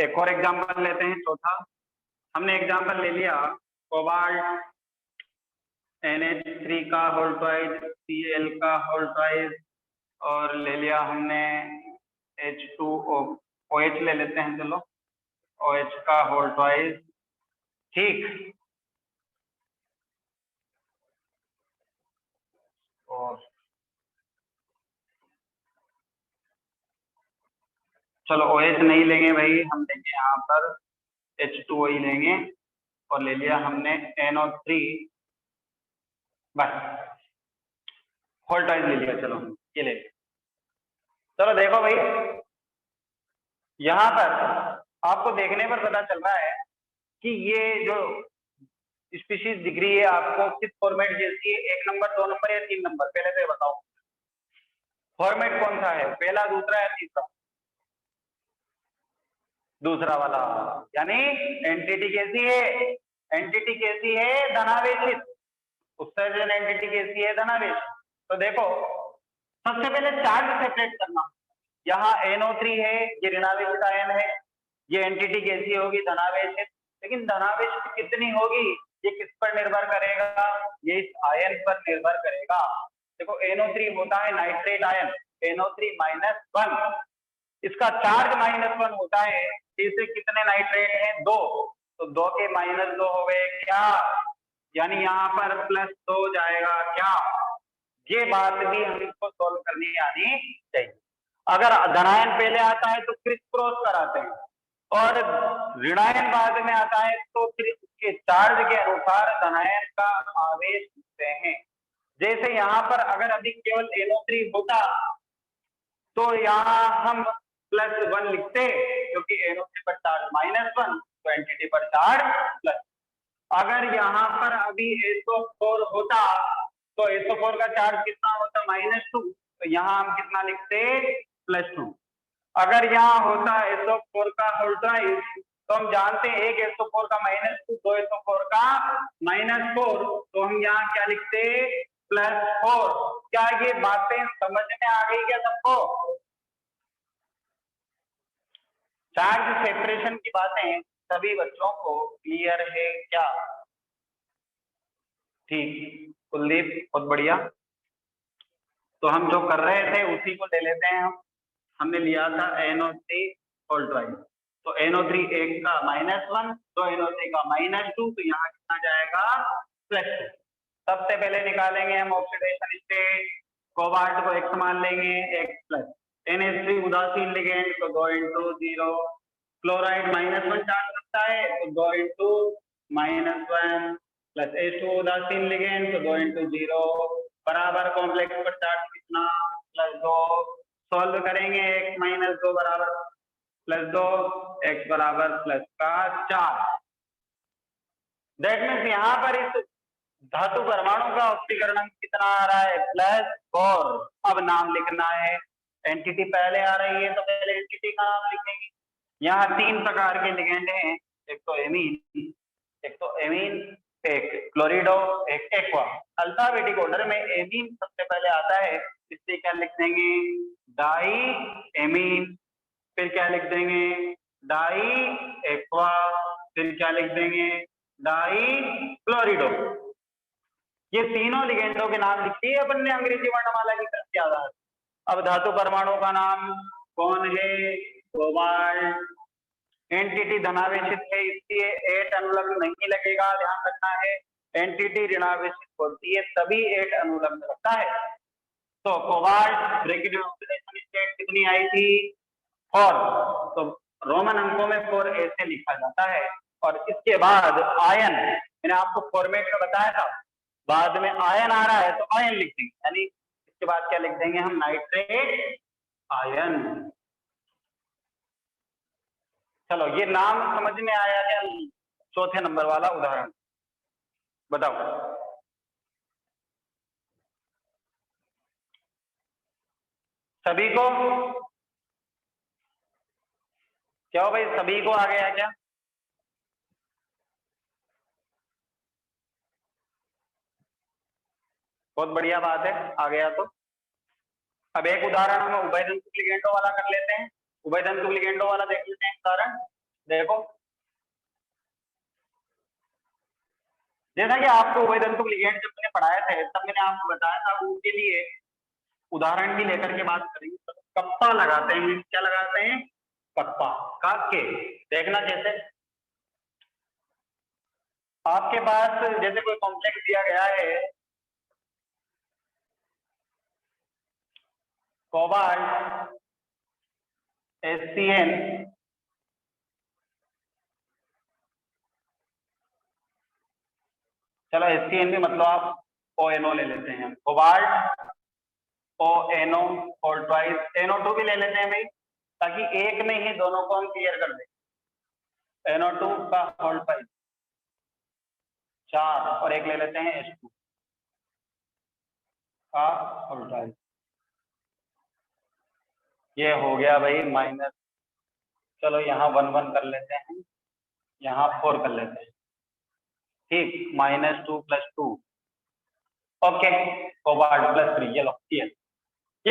एक और एग्जांपल लेते हैं, चौथा। हमने एग्जांपल ले लिया कोबाल्ट NH3 का होल ट्वाइस, Cl का होल ट्वाइस, और ले लिया हमने H2O, OH ले लेते हैं, चलो OH का होल ट्वाइस। ठीक, और चलो OH नहीं लेंगे भाई, हम लेंगे यहाँ पर H2O ही लेंगे, और ले लिया हमने NO3, बस होल ट्वाइस ले लिया। चलो ये ले लिया। चलो देखो भाई, यहाँ पर आपको देखने पर पता चल रहा है कि ये जो स्पीशीज दिख रही है आपको किस फॉर्मेट जैसी है? 1 नंबर, 2 नंबर या 3 नंबर? पहले तो बताओ फॉर्मेट कौन सा है, पहला, दूसरा या तीसरा? दूसरा वाला। यानी एंटिटी कैसी है? एंटिटी कैसी है? धनावेशित। उत्सर्जन एंटिटी कैसी है? धनावेशित। तो देखो सबसे पहले चार्ज सेपरेट करना। यहाँ NO3 है, ये ऋणावेशित आयन है, ये एंटिटी कैसी होगी? धनावेशित। लेकिन धनावेशित कितनी होगी ये किस पर निर्भर करेगा? ये इस आयन पर निर्भर करेगा। देखो NO3 होता है नाइट्रेट आयन, NO3-1, इसका चार्ज -1 होता है। इसे कितने नाइट्रेट हैं? 2, तो 2 के -2 हो गए क्या? यानी यहाँ पर +2 जाएगा क्या? ये बात भी हमको सॉल्व करनी आनी चाहिए। अगर धनायन पहले आता है तो क्रिस क्रॉस कराते हैं, और ऋणायन बाद में आता है तो फिर उसके चार्ज के अनुसार धनायन का आवेश लिखते हैं। जैसे यहाँ पर अगर अभी केवल NO3 होता तो यहाँ हम +1 लिखते, क्योंकि NO3 पर चार्ज -1, तो एंटिटी पर चार्ज प्लस। अगर यहाँ पर अभी SO4 होता तो SO4 का चार्ज कितना होता? -2, तो यहाँ हम कितना लिखते? +2। अगर यहाँ होता SO4 का होल ट्वाइस, तो हम जानते हैं एक SO4 का -2, 2 SO4 का -4, तो हम यहाँ क्या लिखते? +4। क्या ये बातें समझ में आ गई क्या सबको? चार्ज सेपरेशन की बातें सभी बच्चों को क्लियर है क्या? ठीक, कुलदीप बहुत बढ़िया। तो हम जो कर रहे थे उसी को ले लेते हैं हम। हमने लिया था NO3 होल ट्वाइस, तो NO3 एक का -1, तो NO3 का -2, तो यहाँ कितना जाएगा +2। सबसे पहले निकालेंगे हम ऑक्सीडेशन स्टेट, कोबाल्ट को X मान लेंगे, X+, NH3 उदासीन लिगेंड तो गो इनटू 0, क्लोराइड -1 चार्ज रखता है तो गो इनटू -1, प्लस H2 उदासीन लिगेंड तो गो इनटू 0, बराबर कॉम्प्लेक्स पर चार्ज कितना +2, सॉल्व करेंगे x - 2 बराबर +2, x बराबर प्लस का 4। दैट मीन्स यहाँ पर इस धातु परमाणु का ऑक्सीकरण कितना आ रहा है +4। अब नाम लिखना है, एंटिटी पहले आ रही है तो पहले एंटिटी का नाम लिखेंगे। यहाँ 3 प्रकार के लिगेंड हैं, एक तो एमीन, एक क्लोरिडो, एक एक्वा। अल्फाबेटिक ऑर्डर में एमीन सबसे पहले आता है, इसलिए क्या लिख देंगे डाई एमीन, फिर क्या लिख देंगे डाई एक्वा, फिर क्या लिख देंगे डाई क्लोरिडो। ये तीनों लिगेंडों के नाम लिखी है अपन ने अंग्रेजी वर्णमाला की तरफ के आधार। अब धातु परमाणु का नाम कौन है कोबाल्ट। एंटिटी धनावेशित है इसलिए 8 अनुलग्न नहीं लगेगा, ध्यान रखना है। एंटिटी ऋणावेशित होती है तभी 8 अनुलग्न लगता है। तो कोबाल्ट ब्रैकेट में ऑक्सीडेशन स्टेट कितनी आई थी 4, तो रोमन अंकों में 4 ऐसे लिखा जाता है। और इसके बाद आयन, मैंने आपको फॉर्मेट में बताया था, बाद में आयन आ रहा है तो आयन लिख देंगे, यानी इसके बाद क्या लिख देंगे हम नाइट्रेट आयन। चलो ये नाम समझ में आया क्या? चौथे नंबर वाला उदाहरण बताओ। सभी को क्या हो भाई, सभी को आ गया क्या? बहुत बढ़िया बात है, आ गया तो। अब एक उदाहरण हम उभयदंतुक लिगेंडों वाला कर लेते हैं। उभयदंतुक लिगेंडों वाला देख लेते हैं उदाहरण। देखो, जैसा कि आपको उभयदंतुक लिगेंड जब मैंने पढ़ाया था तब मैंने आपको बताया था उनके लिए उदाहरण भी लेकर के बात करेंगे। तो कप्पा लगाते हैं, क्या लगाते हैं कप्पा का के। देखना जैसे आपके पास जैसे कोई कॉम्प्लेक्स दिया गया है कोबाल्ट HCN, चलो HCN भी मतलब आप ONO ले लेते हैं, कोबाल्ट ONO और ट्वाइस NO2 भी ले लेते हैं भाई, ताकि एक में ही दोनों को हम क्लियर कर दें। NO2 का होल ट्वाइस 4 और एक ले लेते हैं H2 का होल ट्वाइस। ये हो गया भाई माइनस, चलो यहाँ 1 1 कर लेते हैं, यहाँ 4 कर लेते हैं, ठीक, -2 + 2, ओके, कोबाल्ट +3, ये लो ये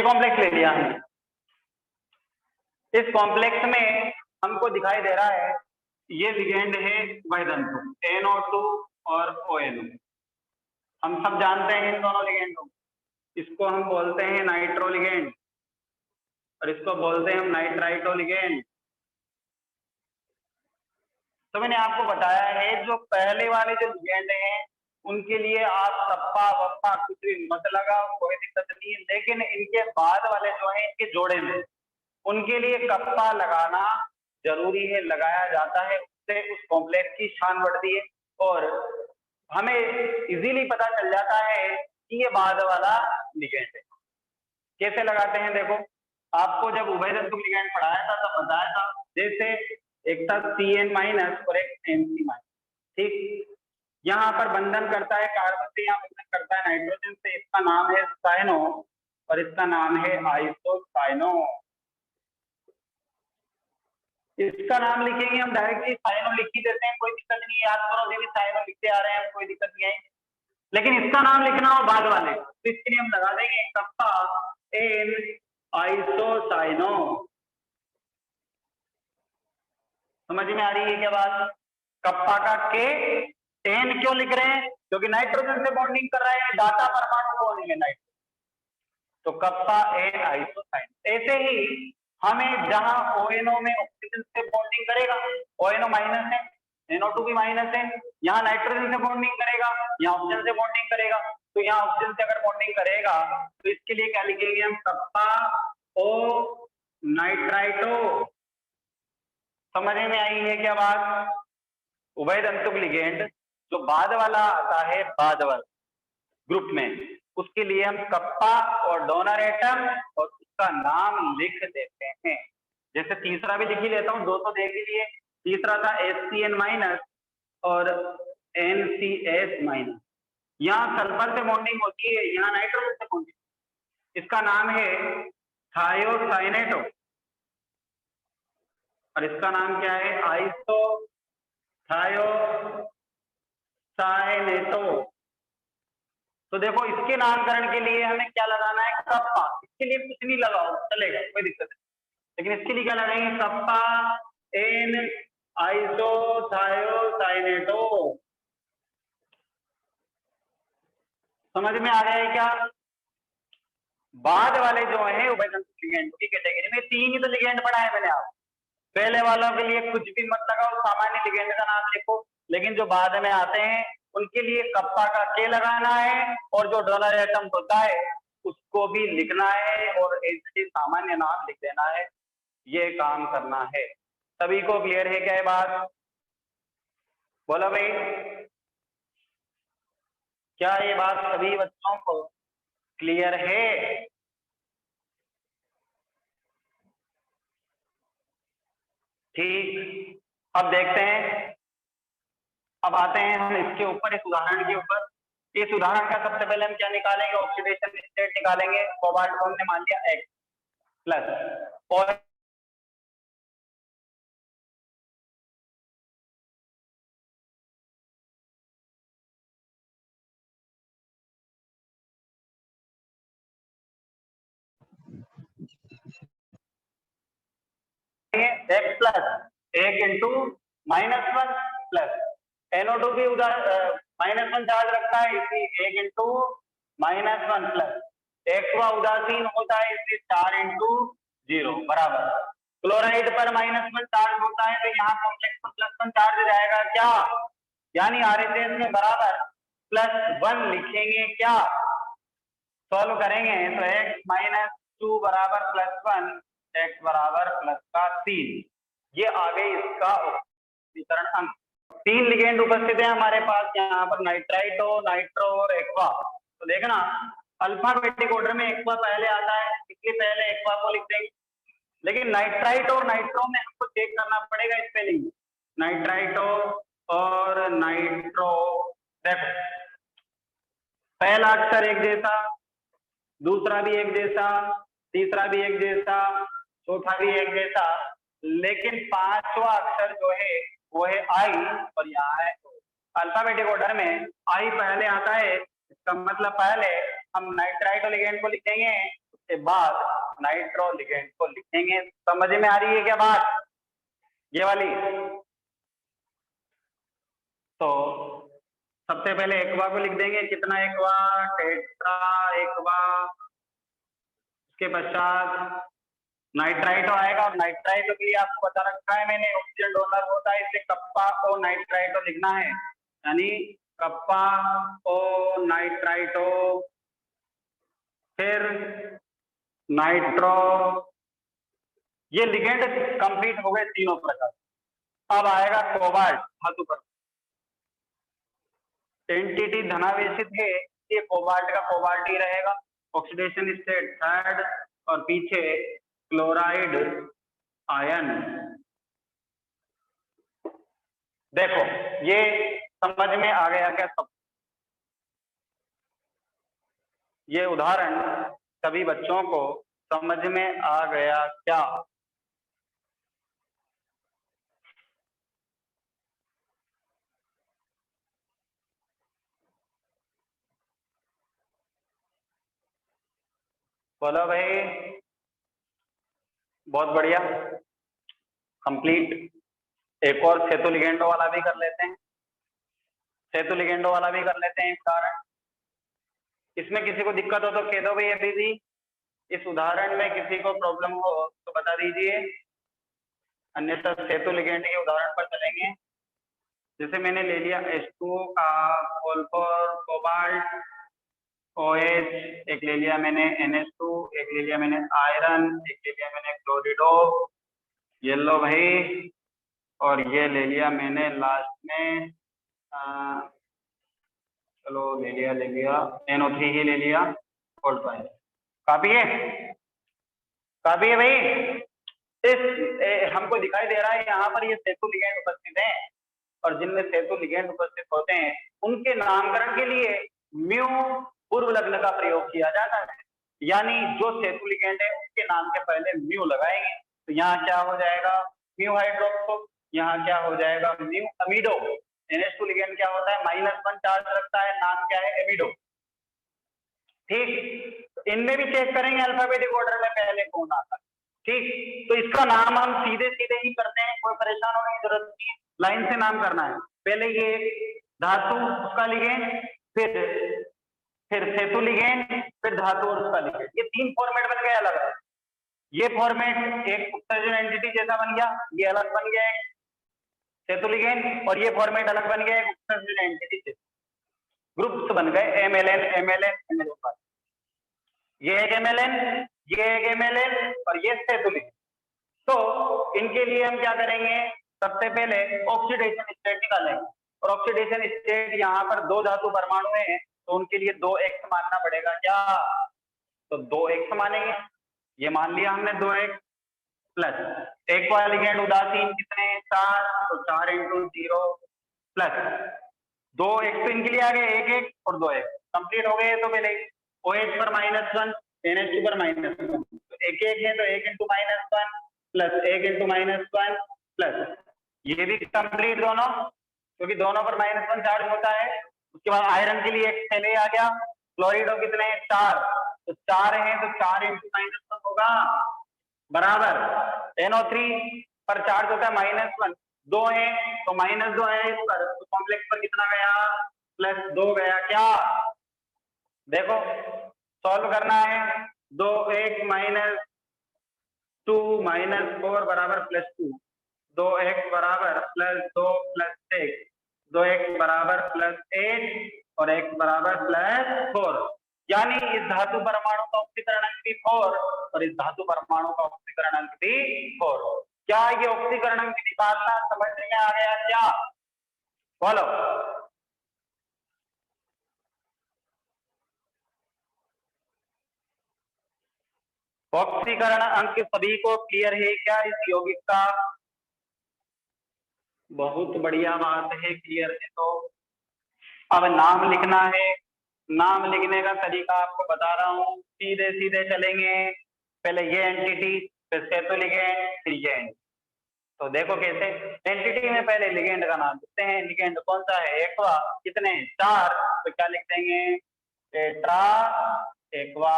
कॉम्प्लेक्स ले लिया हमने। इस कॉम्प्लेक्स में हमको दिखाई दे रहा है ये लिगेंड है उभयदंतुक NO2 और ONO। हम सब जानते हैं इन दोनों लिगेंडों, इसको हम बोलते हैं नाइट्रो लिगेंड और इसको बोलते हैं हम नाइट्राइटो लिगेंड। तो मैंने आपको बताया है जो पहले वाले जो लिगेंड हैं उनके लिए आप सप्पा वप्पा कुछ भी मत लगाओ, कोई दिक्कत नहीं है, लेकिन इनके बाद वाले जो हैं इनके जोड़े में उनके लिए कप्पा लगाना जरूरी है, लगाया जाता है, उससे उस कॉम्प्लेक्स की शान बढ़ती है और हमें इजीली पता चल जाता है कि ये बाद वाला लिगेंड है। कैसे लगाते हैं देखो, आपको जब उभयदंतुक लिगेंड पढ़ाया था तब बताया था, जैसे एक था CN- और एक NC-, ठीक, यहाँ पर बंधन करता है कार्बन से, यहाँ बंधन करता है नाइट्रोजन से, इसका नाम है साइनो और इसका नाम है आइसोसाइनो। इसका नाम लिखेंगे हम डायरेक्टली साइनो लिख ही देते हैं, कोई दिक्कत नहीं है, याद करो भी साइनो लिखते आ रहे हैं, कोई दिक्कत नहीं है। लेकिन इसका नाम लिखना हो बाद वाले, तो इसके लिए हम लगा देंगे कप्पा एन आइसोसाइनो। समझ में आ रही है क्या बात? कप्पा का के टेन क्यों लिख रहे हैं? क्योंकि नाइट्रोजन से बॉन्डिंग कर रहे हैं, डाटा परमाणु कौन है? नाइट्रोजन। तो कप्पा एन आइसोसाइन। ऐसे ही हमें जहां ONO में ऑक्सीजन से बॉन्डिंग करेगा, ONO माइनस है, NO2 भी माइनस है, यहाँ नाइट्रोजन से बॉन्डिंग करेगा, यहाँ ऑक्सीजन से बॉन्डिंग करेगा, तो यहाँ ऑक्सीजन से अगर बॉन्डिंग करेगा तो इसके लिए क्या लिखेंगे हम? कप्पा ओ नाइट्राइटो। समझ में आई है क्या बात? उभयतंतुक लिगेंड जो बाद वाला आता है, बाद वाला ग्रुप में, उसके लिए हम कप्पा और डोनर एटम और उसका नाम लिख देते हैं। जैसे तीसरा भी लिख ही लेता हूं, दो तो देख लीजिए। तीसरा था HCN माइनस और NCS माइनस। यहाँ सल्फर से बॉन्डिंग होती है, यहाँ नाइट्रोजन से बॉन्डिंग। इसका नाम है थायोसाइनेटो और इसका नाम क्या है? Iso thiocyanato. तो देखो, इसके नामकरण के लिए हमें क्या लगाना है? कप्पा। इसके लिए कुछ नहीं लगाओ, चलेगा, कोई दिक्कत नहीं, लेकिन इसके लिए क्या लगाएंगे? Kappa N isothiocyanato. समझ में आ गया है क्या? बाद वाले जो है उभयतंतुक लिगेंड की कैटेगरी में तीन ही तो लिगेंड पढ़ा है मैंने आप। पहले वालों के लिए कुछ भी मत लगाओ, सामान्य लिगेंड का नाम लिखो, लेकिन जो बाद में आते हैं उनके लिए कप्पा का के लगाना है और जो डोनर एटम होता है उसको भी लिखना है और ऐसे सामान्य नाम लिख देना है। ये काम करना है। सभी को क्लियर है क्या ये बात? बोलो भाई, क्या ये बात सभी बच्चों को क्लियर है? ठीक, अब देखते हैं, अब आते हैं हम इसके ऊपर, इस उदाहरण के ऊपर। इस उदाहरण का सबसे पहले हम क्या निकालेंगे? ऑक्सीडेशन स्टेट निकालेंगे। कोबाल्ट को हमने मान लिया X प्लस, और X प्लस 1 × -1 प्लस NO2 भी उधर -1 चार्ज रखता है, इसलिए 1 × -1 प्लस एक्वा उदासीन होता है, इसलिए 4 × 0 बराबर। क्लोराइड पर -1 चार्ज होता है, तो यहाँ कॉम्प्लेक्स पर +1 चार्ज जाएगा क्या? यानी RHS में बराबर +1 लिखेंगे क्या? सॉल्व करेंगे तो x-2 बराबर +1, x बराबर प्लस का 3। ये आ गई इसका समीकरण अंक। 3 लिगेंड उपस्थित है हमारे पास यहाँ पर, नाइट्राइटो, नाइट्रो और एक्वा। तो देखना, अल्फाबेटिक ऑर्डर में एक्वा पहले आता है, इसलिए पहले एक्वा को लिख देंगे। लेकिन नाइट्राइट और नाइट्रो में हमको चेक करना पड़ेगा स्पेलिंग। नाइट्राइटो और नाइट्रो, देखो पहला अक्षर एक जैसा, दूसरा भी एक जैसा, तीसरा भी एक जैसा, चौथा भी एक जैसा, लेकिन पांचवा अक्षर जो है वो है आई और यहाँ है। अल्फाबेटिक ऑर्डर में आई पहले आता है, इसका मतलब पहले हम नाइट्राइटो लिगेंड को लिखेंगे, उसके बाद नाइट्रो लिगेंड को लिखेंगे। समझ में आ रही है क्या बात ये वाली? तो सबसे पहले एक्वा को लिख देंगे। कितना एक्वा? Tetra aqua. उसके पश्चात नाइट्राइटो आएगा, और नाइट्राइटो के लिए आपको बता रखा है मैंने, ऑक्सीजन डोनर होता है, इसलिए कप्पा ओ नाइट्राइटो लिखना है, यानी कप्पा ओ नाइट्राइटो। फिर नाइट्रो। ये लिगेंड कंप्लीट हो गए तीनों प्रकार। अब आएगा कोबाल्ट, धातु पर एंटिटी धनावेशित है, ये कोबाल्ट का कोबाल्ट ही रहेगा। ऑक्सीडेशन स्टेट थर्ड और पीछे क्लोराइड आयन। देखो ये समझ में आ गया क्या सब? ये उदाहरण सभी बच्चों को समझ में आ गया क्या? बोलो भाई, बहुत बढ़िया, कंप्लीट। एक और सेतु लिगेंडो वाला भी कर लेते हैं, सेतु लिगेंडो वाला भी कर लेते हैं एक उदाहरण। इसमें किसी को दिक्कत हो तो कह दो भाई अभी भी, इस उदाहरण में किसी को प्रॉब्लम हो तो बता दीजिए, अन्यथा सेतु लिगेंड के उदाहरण पर चलेंगे। जैसे मैंने ले लिया H2O का सल्फर कोबाल्ट OH, एक ले लिया मैंने NH2, एक ले लिया मैंने आयरन, एक ले लिया मैंने क्लोरिडो, ये लो भाई, और ये ले लिया मैंने लास्ट में चलो ले लिया NO3 ही ले लिया, और काफी है, काफी है भाई। हमको दिखाई दे रहा है यहाँ पर ये सेतु लिगेंड उपस्थित हैं, और जिनमें सेतु लिगेंड उपस्थित होते हैं उनके नामकरण के लिए म्यू पूर्व लग्न का प्रयोग किया जाता है, यानी जो सेतु लिगेंड है उसके नाम के पहले म्यू लगाएंगे। तो यहाँ क्या हो जाएगा, म्यू हाइड्रोक्सो, यहाँ क्या हो जाएगा म्यू अमीडो। NH2 लिगेंड क्या होता है, -1 चार्ज रखता है, नाम क्या है एमिडो। ठीक, तो इनमें भी चेक करेंगे अल्फाबेटिक ऑर्डर में पहले कौन आता है। ठीक, तो इसका नाम हम सीधे सीधे ही करते हैं, कोई परेशान होने की जरूरत नहीं है, लाइन से नाम करना है। पहले ये धातु उसका लिगेंड, फिर सेतु लिगेंड, फिर धातु और उसका लिगेंड, ये 3 फॉर्मेट बन गए अलग अलग। ये फॉर्मेट एक उत्सर्जन एंटिटी जैसा बन गया, ये अलग बन गया है सेतु लिगेंड, और ये फॉर्मेट अलग बन गया एक उत्सर्जन एंटिटी जैसा, ग्रुप्स बन गए MLN MLN MLN, ये एक MLN, ये एक MLN और ये सेतु लिगेंड। तो इनके लिए हम क्या करेंगे, सबसे पहले ऑक्सीडेशन स्टेट निकालेंगे, और ऑक्सीडेशन स्टेट यहाँ पर 2 धातु परमाणु हैं तो उनके लिए 2x मानना पड़ेगा क्या, तो 2x मानेंगे, ये मान लिया हमने 2x प्लस एक वाला लिगेंड उदासीन कितने 4, तो 4 × 0 प्लस 2x, तो इनके लिए आ गए 1 और 2x कंप्लीट हो गए। तो पहले OH पर -1, NH2 पर -1, तो 1 है तो 1 × -1 प्लस 1 × -1 प्लस ये भी कंप्लीट दोनों, क्योंकि दोनों पर -1 चार्ज होता है। उसके बाद आयरन के लिए एक पहले आ गया, क्लोरिडो कितने 4, तो 4 है तो 4 × -1 होगा बराबर NO3 पर चार्ज होता है -1, 2 है तो -2 है इस पर, तो कॉम्प्लेक्स पर कितना गया +2 गया क्या, देखो सॉल्व करना है, 2 1 -2 -4 बराबर +2, 2x बराबर +2 +1, 2x बराबर +8 और x बराबर +4, यानी इस धातु परमाणु का ऑक्सीकरण अंक भी 4 और इस धातु परमाणु का ऑक्सीकरण अंक भी 4। क्या ये ऑक्सीकरण अंक निकालना समझ में आ गया क्या, बोलो। ऑक्सीकरण अंक सभी को क्लियर है क्या इस यौगिक का, बहुत बढ़िया बात है, क्लियर है। तो अब नाम लिखना है, नाम लिखने का तरीका आपको बता रहा हूं, सीधे सीधे चलेंगे, पहले ये एंटिटी, फिर सेतु लिगेंड, फिर ये एंटिटी। तो देखो कैसे, एंटिटी में पहले लिगेंड का नाम लिखते हैं, लिगेंड कौन सा है एक्वा, कितने 4, तो क्या लिख देंगे टेट्रा एक्वा।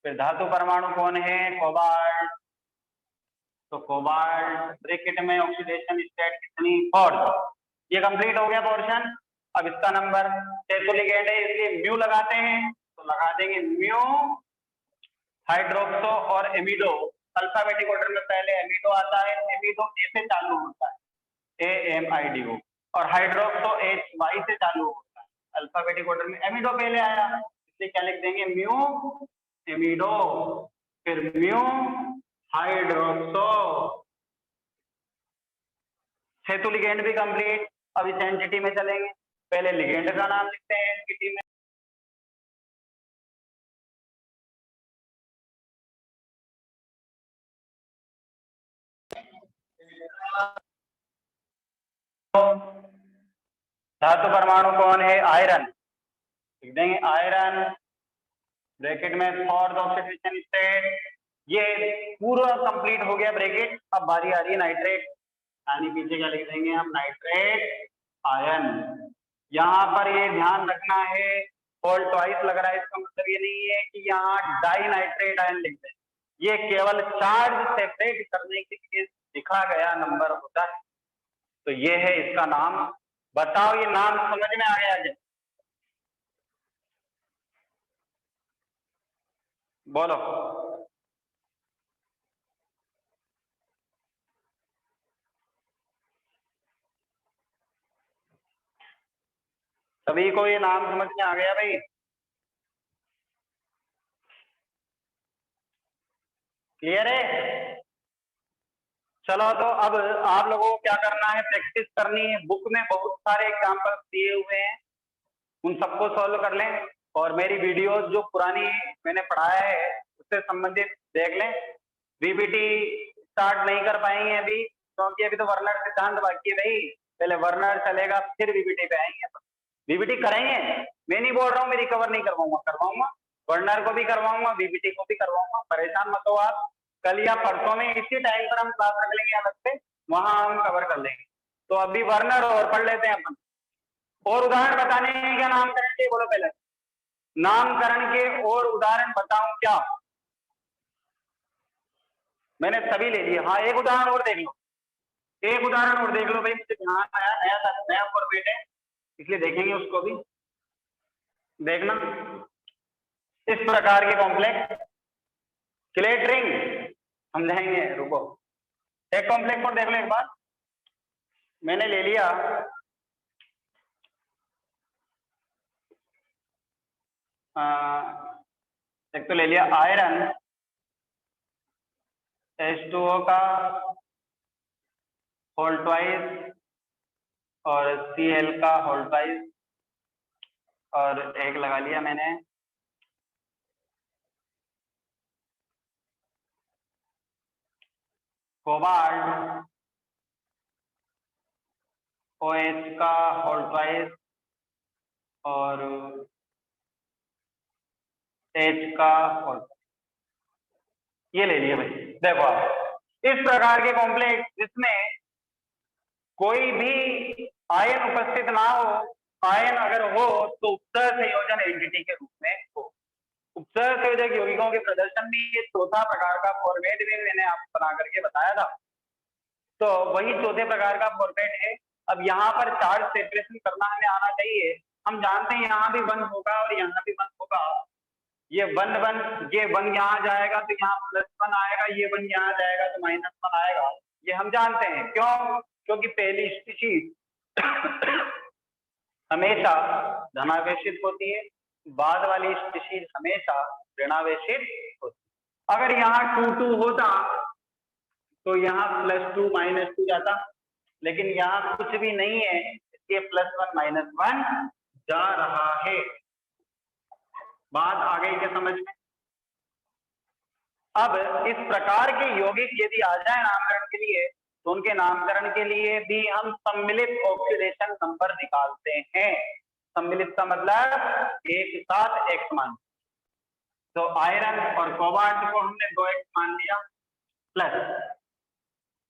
फिर धातु परमाणु कौन है कोबाल्ट, तो कोबाल्ट ब्रैकेट में ऑक्सीडेशन स्टेट कितनी 4, ये कंप्लीट हो गया पोर्शन। अब इसका नंबर, सेतु लिगेंड है इसलिए म्यू लगाते हैं, तो लगा देंगे म्यू हाइड्रोक्सो और एमिडो, अल्फाबेटिक ऑर्डर में पहले एमिडो आता है, एमिडो ए से चालू होता है AMIDO, और हाइड्रोक्सो HY से चालू होता है, अल्फाबेटिक ऑर्डर में एमिडो पहले आया, इसलिए क्या लिख देंगे म्यू एमिडो, फिर म्यू हाइड्रोक्सो। सेतु लिगेंड भी कंप्लीट। अब इस एंटिटी में चलेंगे, पहले लिगेंड का नाम लिखते हैं एंटिटी में, धातु परमाणु कौन है आयरन, लिख देंगे आयरन ब्रैकेट में फॉर द ऑक्सीडेशन स्टेट, ये पूरा कंप्लीट हो गया ब्रैकेट। अब बारी आ रही है नाइट्रेट, यानी पीछे क्या लिख देंगे हम नाइट्रेट आयन। यहाँ पर ये ध्यान रखना है, फॉल ट्वाइस लग रहा है, इसका मतलब ये नहीं है कि यहाँ डाई नाइट्रेट आयन लिख दें, ये केवल चार्ज सेपरेट करने के लिए लिखा गया नंबर होता है। तो ये है इसका नाम। बताओ ये नाम समझ में आ गया क्या? बोलो। सभी को ये नाम समझ में आ गया भाई? क्लियर है? चलो तो अब आप लोगों को क्या करना है, प्रैक्टिस करनी है। बुक में बहुत सारे एग्जाम्पल्स दिए हुए हैं, उन सबको सॉल्व कर लें। और मेरी वीडियोस जो पुरानी मैंने पढ़ाया है उससे संबंधित देख लें। वीबीटी स्टार्ट नहीं कर पाएंगे अभी, क्योंकि अभी तो वर्नर सिद्धांत बाकी है भाई। पहले वर्नर चलेगा फिर वीबीटी पे आएंगे। वीबीटी करेंगे, मैं नहीं बोल रहा हूँ मैं रिकवर नहीं करवाऊंगा, करवाऊंगा। वर्नर को भी करवाऊंगा, वीबीटी को भी करवाऊंगा, परेशान मत हो आप। कल या परसों में इसी टाइम पर हम क्लास रख लेंगे अलग से, वहां हम कवर कर लेंगे। तो अभी वर्नर और पढ़ लेते हैं अपन। और उदाहरण बताने हैं क्या नामकरण के? बोलो पहले नामकरण के और उदाहरण बताऊं क्या? मैंने सभी ले लिए। हाँ एक उदाहरण और देख लो, एक उदाहरण और देख लो भाई, मुझे ध्यान आया। नया फॉर्मेट है इसलिए देखेंगे उसको भी। देखना इस प्रकार के कॉम्प्लेक्स क्लेटरिंग समझाएंगे, रुको। एक कॉम्प्लेक्स और देख लो एक बार। मैंने ले लिया एक तो ले लिया आयरन H2O का होल ट्वाइस और Cl का होल ट्वाइस, और एक लगा लिया मैंने कोबाल्ट OH का होल ट्वाइस और H का होल। ये ले लिया भाई। देखो आप इस प्रकार के कॉम्प्लेक्स जिसमें कोई भी आयन उपस्थित ना हो, आयन अगर हो तो उपसर्ग संयोजन एंटिटी के रूप में हो। उपसर्ग संयोजक यौगिकों के प्रदर्शन में ये चौथा प्रकार का फॉर्मेट भी मैंने आपको बना करके बताया था। तो वही चौथे प्रकार का फॉर्मेट है। अब यहाँ पर चार्ज सेपरेशन करना हमें आना चाहिए। हम जानते हैं यहाँ भी 1 होगा और यहाँ भी 1 होगा। ये 1 1, ये 1 यहाँ जाएगा तो यहाँ +1 आएगा, ये 1 यहाँ जाएगा तो -1 आएगा। ये हम जानते हैं। क्यों? क्योंकि पहली स्पीशीज हमेशा धनावेशित होती है, बाद वाली स्पीशीज हमेशा ऋणावेशित होती है। अगर यहाँ 2 2 होता तो यहाँ +2 -2 जाता, लेकिन यहाँ कुछ भी नहीं है इसलिए +1 -1 जा रहा है। बात आ गई क्या समझ में? अब इस प्रकार के यौगिक यदि आ जाए नामकरण के लिए तो उनके नामकरण के लिए भी हम सम्मिलित ऑक्सीडेशन नंबर निकालते हैं। सम्मिलित का मतलब एक साथ एक्स मान। तो आयरन और कोबाल्ट को हमने 2x मान लिया, प्लस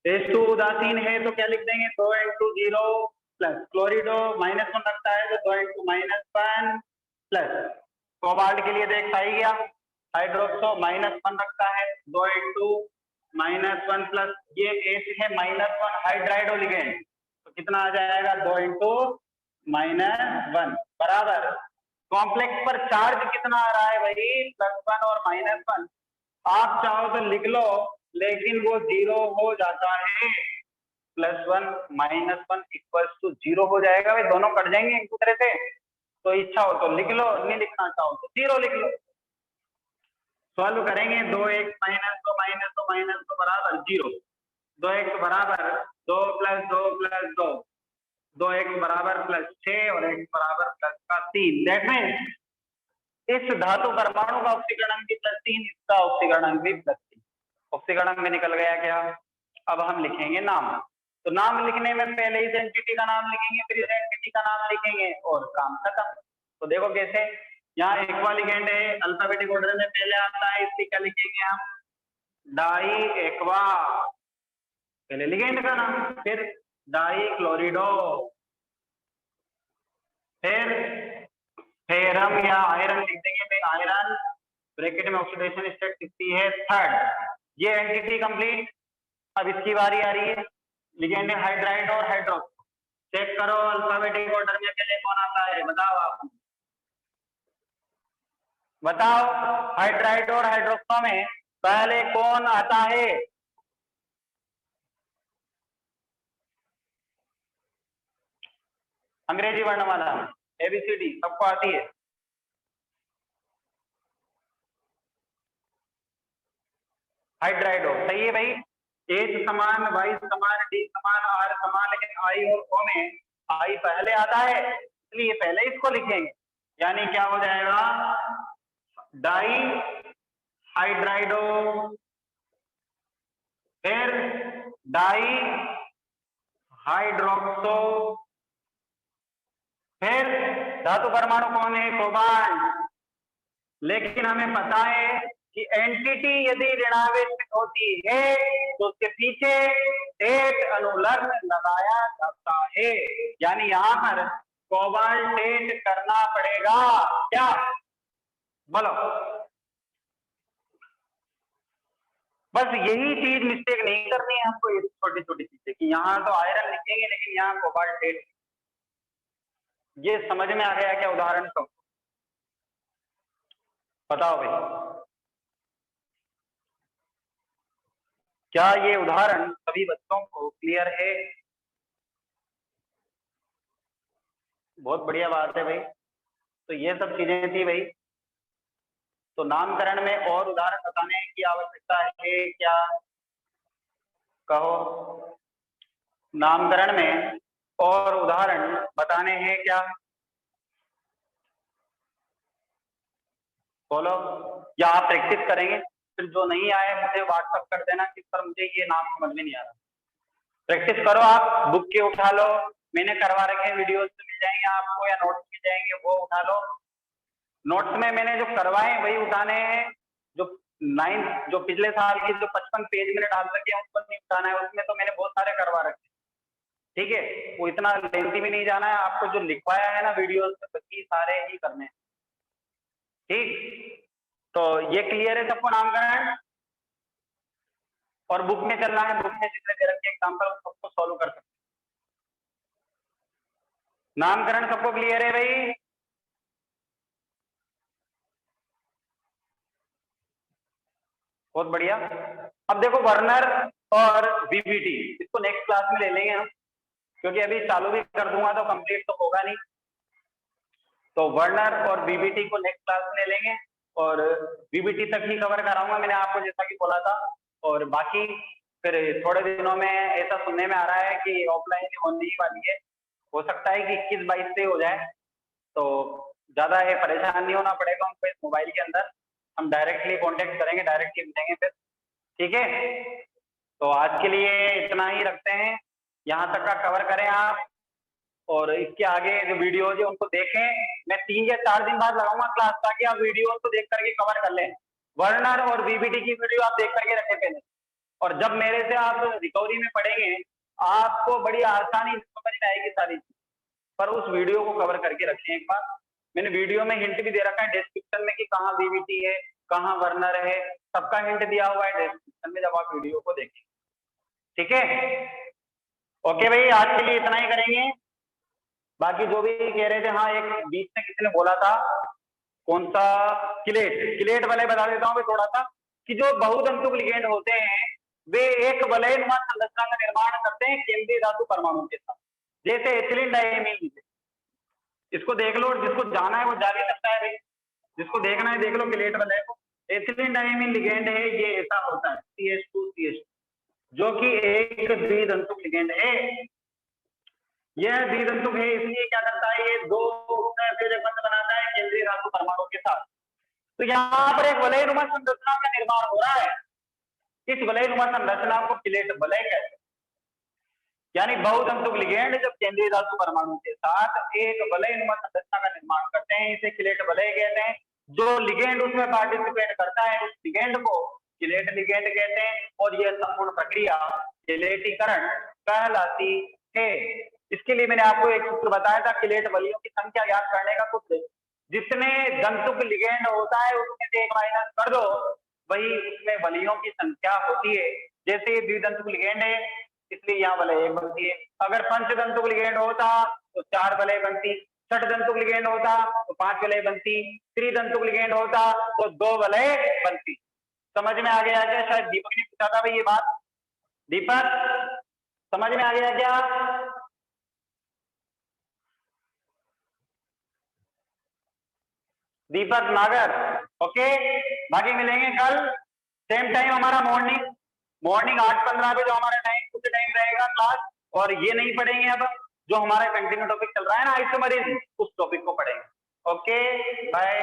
H2 उदासीन है तो क्या लिख देंगे 2 × 0 प्लस क्लोरिडो -1 रखता है तो 2 × -1 प्लस कोबाल्ट के लिए देख पाई गया हाइड्रोक्सो -1 रखता है 2 × -1 प्लस ये H है -1 हाइड्राइडो लिगेंड तो कितना आ जाएगा 2 × -1 बराबर कॉम्प्लेक्स पर चार्ज कितना आ रहा है भाई +1 और -1। आप चाहो तो लिख लो लेकिन वो 0 हो जाता है। +1 -1 = 0 हो जाएगा भाई, दोनों कट जाएंगे एक दूसरे से। तो इच्छा हो तो लिख लो, नहीं लिखना चाहो तो 0 लिख लो। सॉल्व करेंगे 2x -2 -2 बराबर 0, 2x बराबर 2 + 2 + 2, 2x बराबर +6 और x बराबर +3। दैट मीन्स इस धातु परमाणु का ऑक्सीकरण भी +3, इसका ऑक्सीकरण भी +3। ऑक्सीकरण में निकल गया क्या? अब हम लिखेंगे नाम। तो नाम लिखने में पहले इस एंटिटी का नाम लिखेंगे, फिर इस एंटिटी का नाम लिखेंगे और काम खत्म। तो देखो कैसे, यहाँ एक्वा लिगेंड है, अल्फाबेटिक ऑर्डर में पहले आता है, इसलिए क्या लिखेंगे हम डाई एक्वा, पहले लिगेंड का नाम, फिर डाई क्लोरिडो, फिर हम यहाँ आयरन लिख देंगे, फिर आयरन ब्रैकेट में ऑक्सीडेशन स्टेट कितनी है 3rd। ये एंटिटी कंप्लीट। अब इसकी बारी आ रही है, लिगेंड है हाइड्राइड और हाइड्रोक्सो। चेक करो अल्फाबेटिक ऑर्डर में पहले कौन आता है, बताओ आप, बताओ हाइड्राइड और हाइड्रोक्सो में पहले कौन आता है? अंग्रेजी वर्णमाला ABCD सबको आती है? हाइड्राइडो सही है भाई। एच समान, वाई समान, डी समान, आर समान, लेकिन आई और ओ में आई पहले आता है, इसलिए पहले इसको लिखेंगे। यानी क्या हो जाएगा, डाई हाइड्राइडो, फिर डाई हाइड्रोक्सो, फिर धातु परमाणु कौन है, कोबाल्ट। लेकिन हमें पता है कि एंटिटी यदि ऋणावेशित होती है तो उसके पीछे टेट अनुलग्न लगाया जाता है, यानी यहां पर कोबाल्टेट करना पड़ेगा। क्या बोलो, बस यही चीज मिस्टेक नहीं करनी है हमको, ये छोटी छोटी चीजें कि यहाँ तो आयरन लिखेंगे लेकिन यहाँ कोबाल्टेट। ये समझ में आ गया क्या उदाहरण? तो बताओ भाई, क्या ये उदाहरण सभी बच्चों को क्लियर है? बहुत बढ़िया बात है भाई। तो ये सब चीजें थी भाई। तो नामकरण में और उदाहरण बताने की आवश्यकता है क्या? कहो, नामकरण में और उदाहरण बताने हैं क्या? बोलो, या आप प्रैक्टिस करेंगे? फिर जो नहीं आए मुझे व्हाट्सअप कर देना कि सर मुझे ये नाम समझ में नहीं आ रहा। प्रैक्टिस करो, आप बुक के उठा लो, मैंने करवा रखे वीडियोस मिल जाएंगे आपको, या नोट्स मिल जाएंगे, वो उठा लो। नोट्स में मैंने जो करवाए वही उठाने हैं। जो 9 जो पिछले साल की जो 55 पेज मैंने डाल रखे हैं उसको नहीं उठाना है, उसमें तो मैंने बहुत सारे करवा रखे हैं। ठीक है, वो इतना लेंथी भी नहीं जाना है आपको, जो लिखवाया है ना वीडियोस में बाकी सारे ही करने हैं। ठीक, तो ये क्लियर है सबको नामकरण? और बुक में चलना है, बुक में जितने दे रखे एग्जाम्पल सबको सॉल्व कर सकते। नामकरण सबको क्लियर है भाई? बहुत बढ़िया। अब देखो वर्नर और वीबीटी, इसको नेक्स्ट क्लास में ले लेंगे हम, क्योंकि अभी चालू भी कर दूंगा तो कंप्लीट तो होगा नहीं। तो वर्नर और वीबीटी को नेक्स्ट क्लास में ले लेंगे, और वीबीटी तक ही कवर कराऊंगा मैंने आपको जैसा कि बोला था। और बाकी फिर थोड़े दिनों में ऐसा सुनने में आ रहा है कि ऑफलाइन होने ही वाली है, हो सकता है कि 21-22 से हो जाए, तो ज्यादा है परेशान नहीं होना पड़ेगा हमको इस मोबाइल के अंदर। हम डायरेक्टली कांटेक्ट करेंगे, डायरेक्टली मिलेंगे फिर। ठीक है, तो आज के लिए इतना ही रखते हैं, यहाँ तक का कवर करें आप, और इसके आगे जो वीडियोज है उनको देखें। मैं 3 या 4 दिन बाद लगाऊंगा क्लास, ताकि आप वीडियो को देख करके कवर कर लें। वर्नर और वीबीटी की वीडियो आप देख करके रखें पहले, और जब मेरे से आप रिकवरी में पढ़ेंगे आपको बड़ी आसानी से समझ में आएगी सारी चीज। पर उस वीडियो को कवर करके रखें एक बार। मैंने वीडियो में हिंट भी दे रखा है डिस्क्रिप्शन में कि कहाँ वीबीटी है, कहाँ वर्नर है, सबका हिंट दिया हुआ है डिस्क्रिप्शन में, जब आप वीडियो को देखें। ठीक है, ओके भाई, आज के लिए इतना ही करेंगे। बाकी जो भी कह रहे थे, हाँ एक बीच में किसी ने बोला था, कौन सा, किलेट, किलेट वाले बता देता हूँ थोड़ा सा, कि जो बहुतंतुक लिगेंड होते हैं वे एक वलयनुमा संरचना का निर्माण करते हैं केंद्रीय धातु परमाणु के साथ, जैसे एथिलीन डाइमीन। इसको देख लो, जिसको जाना है वो जा भी सकता है भाई, जिसको देखना है देख लो किलेट वाले को। एथिलीन डाइमीन लिगेंड है, ये ऐसा होता है CH2CH2, जो कि एक द्वितंतुक लिगेंड है। यह द्वितंतुक है, इसलिए क्या करता है, ये 2 बंध बनाता है केंद्रीय धातु परमाणु के साथ। तो यहाँ पर एक वलयनुमा संरचना का निर्माण हो रहा है। इस वलयनुमा संरचना को किलेट वलय कहते हैं। यानी बहुतंतुक लिगेंड जब केंद्रीय धातु परमाणु के साथ एक वलयनुमा संरचना का निर्माण करते हैं, इसे किलेट वलय कहते हैं। जो लिगेंड उसमें पार्टिसिपेट करता है उस लिगेंड को किलेट लिगेंड कहते हैं, और यह संपूर्ण प्रक्रिया किलेटीकरण कहलाती है। इसके लिए मैंने आपको एक सूत्र बताया था, किलेट वलियों की संख्या याद करने का सूत्र, जितने दंतुक लिगेंड होता है उसमें से 1 माइनस कर दो, वही उसमें वलियों की संख्या होती है। जैसे ये द्विदंतुक लिगेंड है, इसलिए यहाँ वलय 1 बनती है। अगर पंचतंतुक लिगेंड होता तो 4 वलय बनती, षटतंतुक लिगेंड होता तो 5 वलय बनती, त्रितंतुक लिगेंड होता तो 2 वलय बनती। समझ में आ गया क्या? शायद दीपक ने पूछा था भाई ये बात। दीपक समझ में आ गया क्या? दीपक नागर, ओके। बाकी मिलेंगे कल सेम टाइम, हमारा मॉर्निंग 8:15 पे जो हमारा टाइम रहेगा क्लास। और ये नहीं पढ़ेंगे अब, जो हमारा कंटिन्यू टॉपिक चल रहा है ना आइसोमरेज, उस टॉपिक को पढ़ेंगे। Okay bye.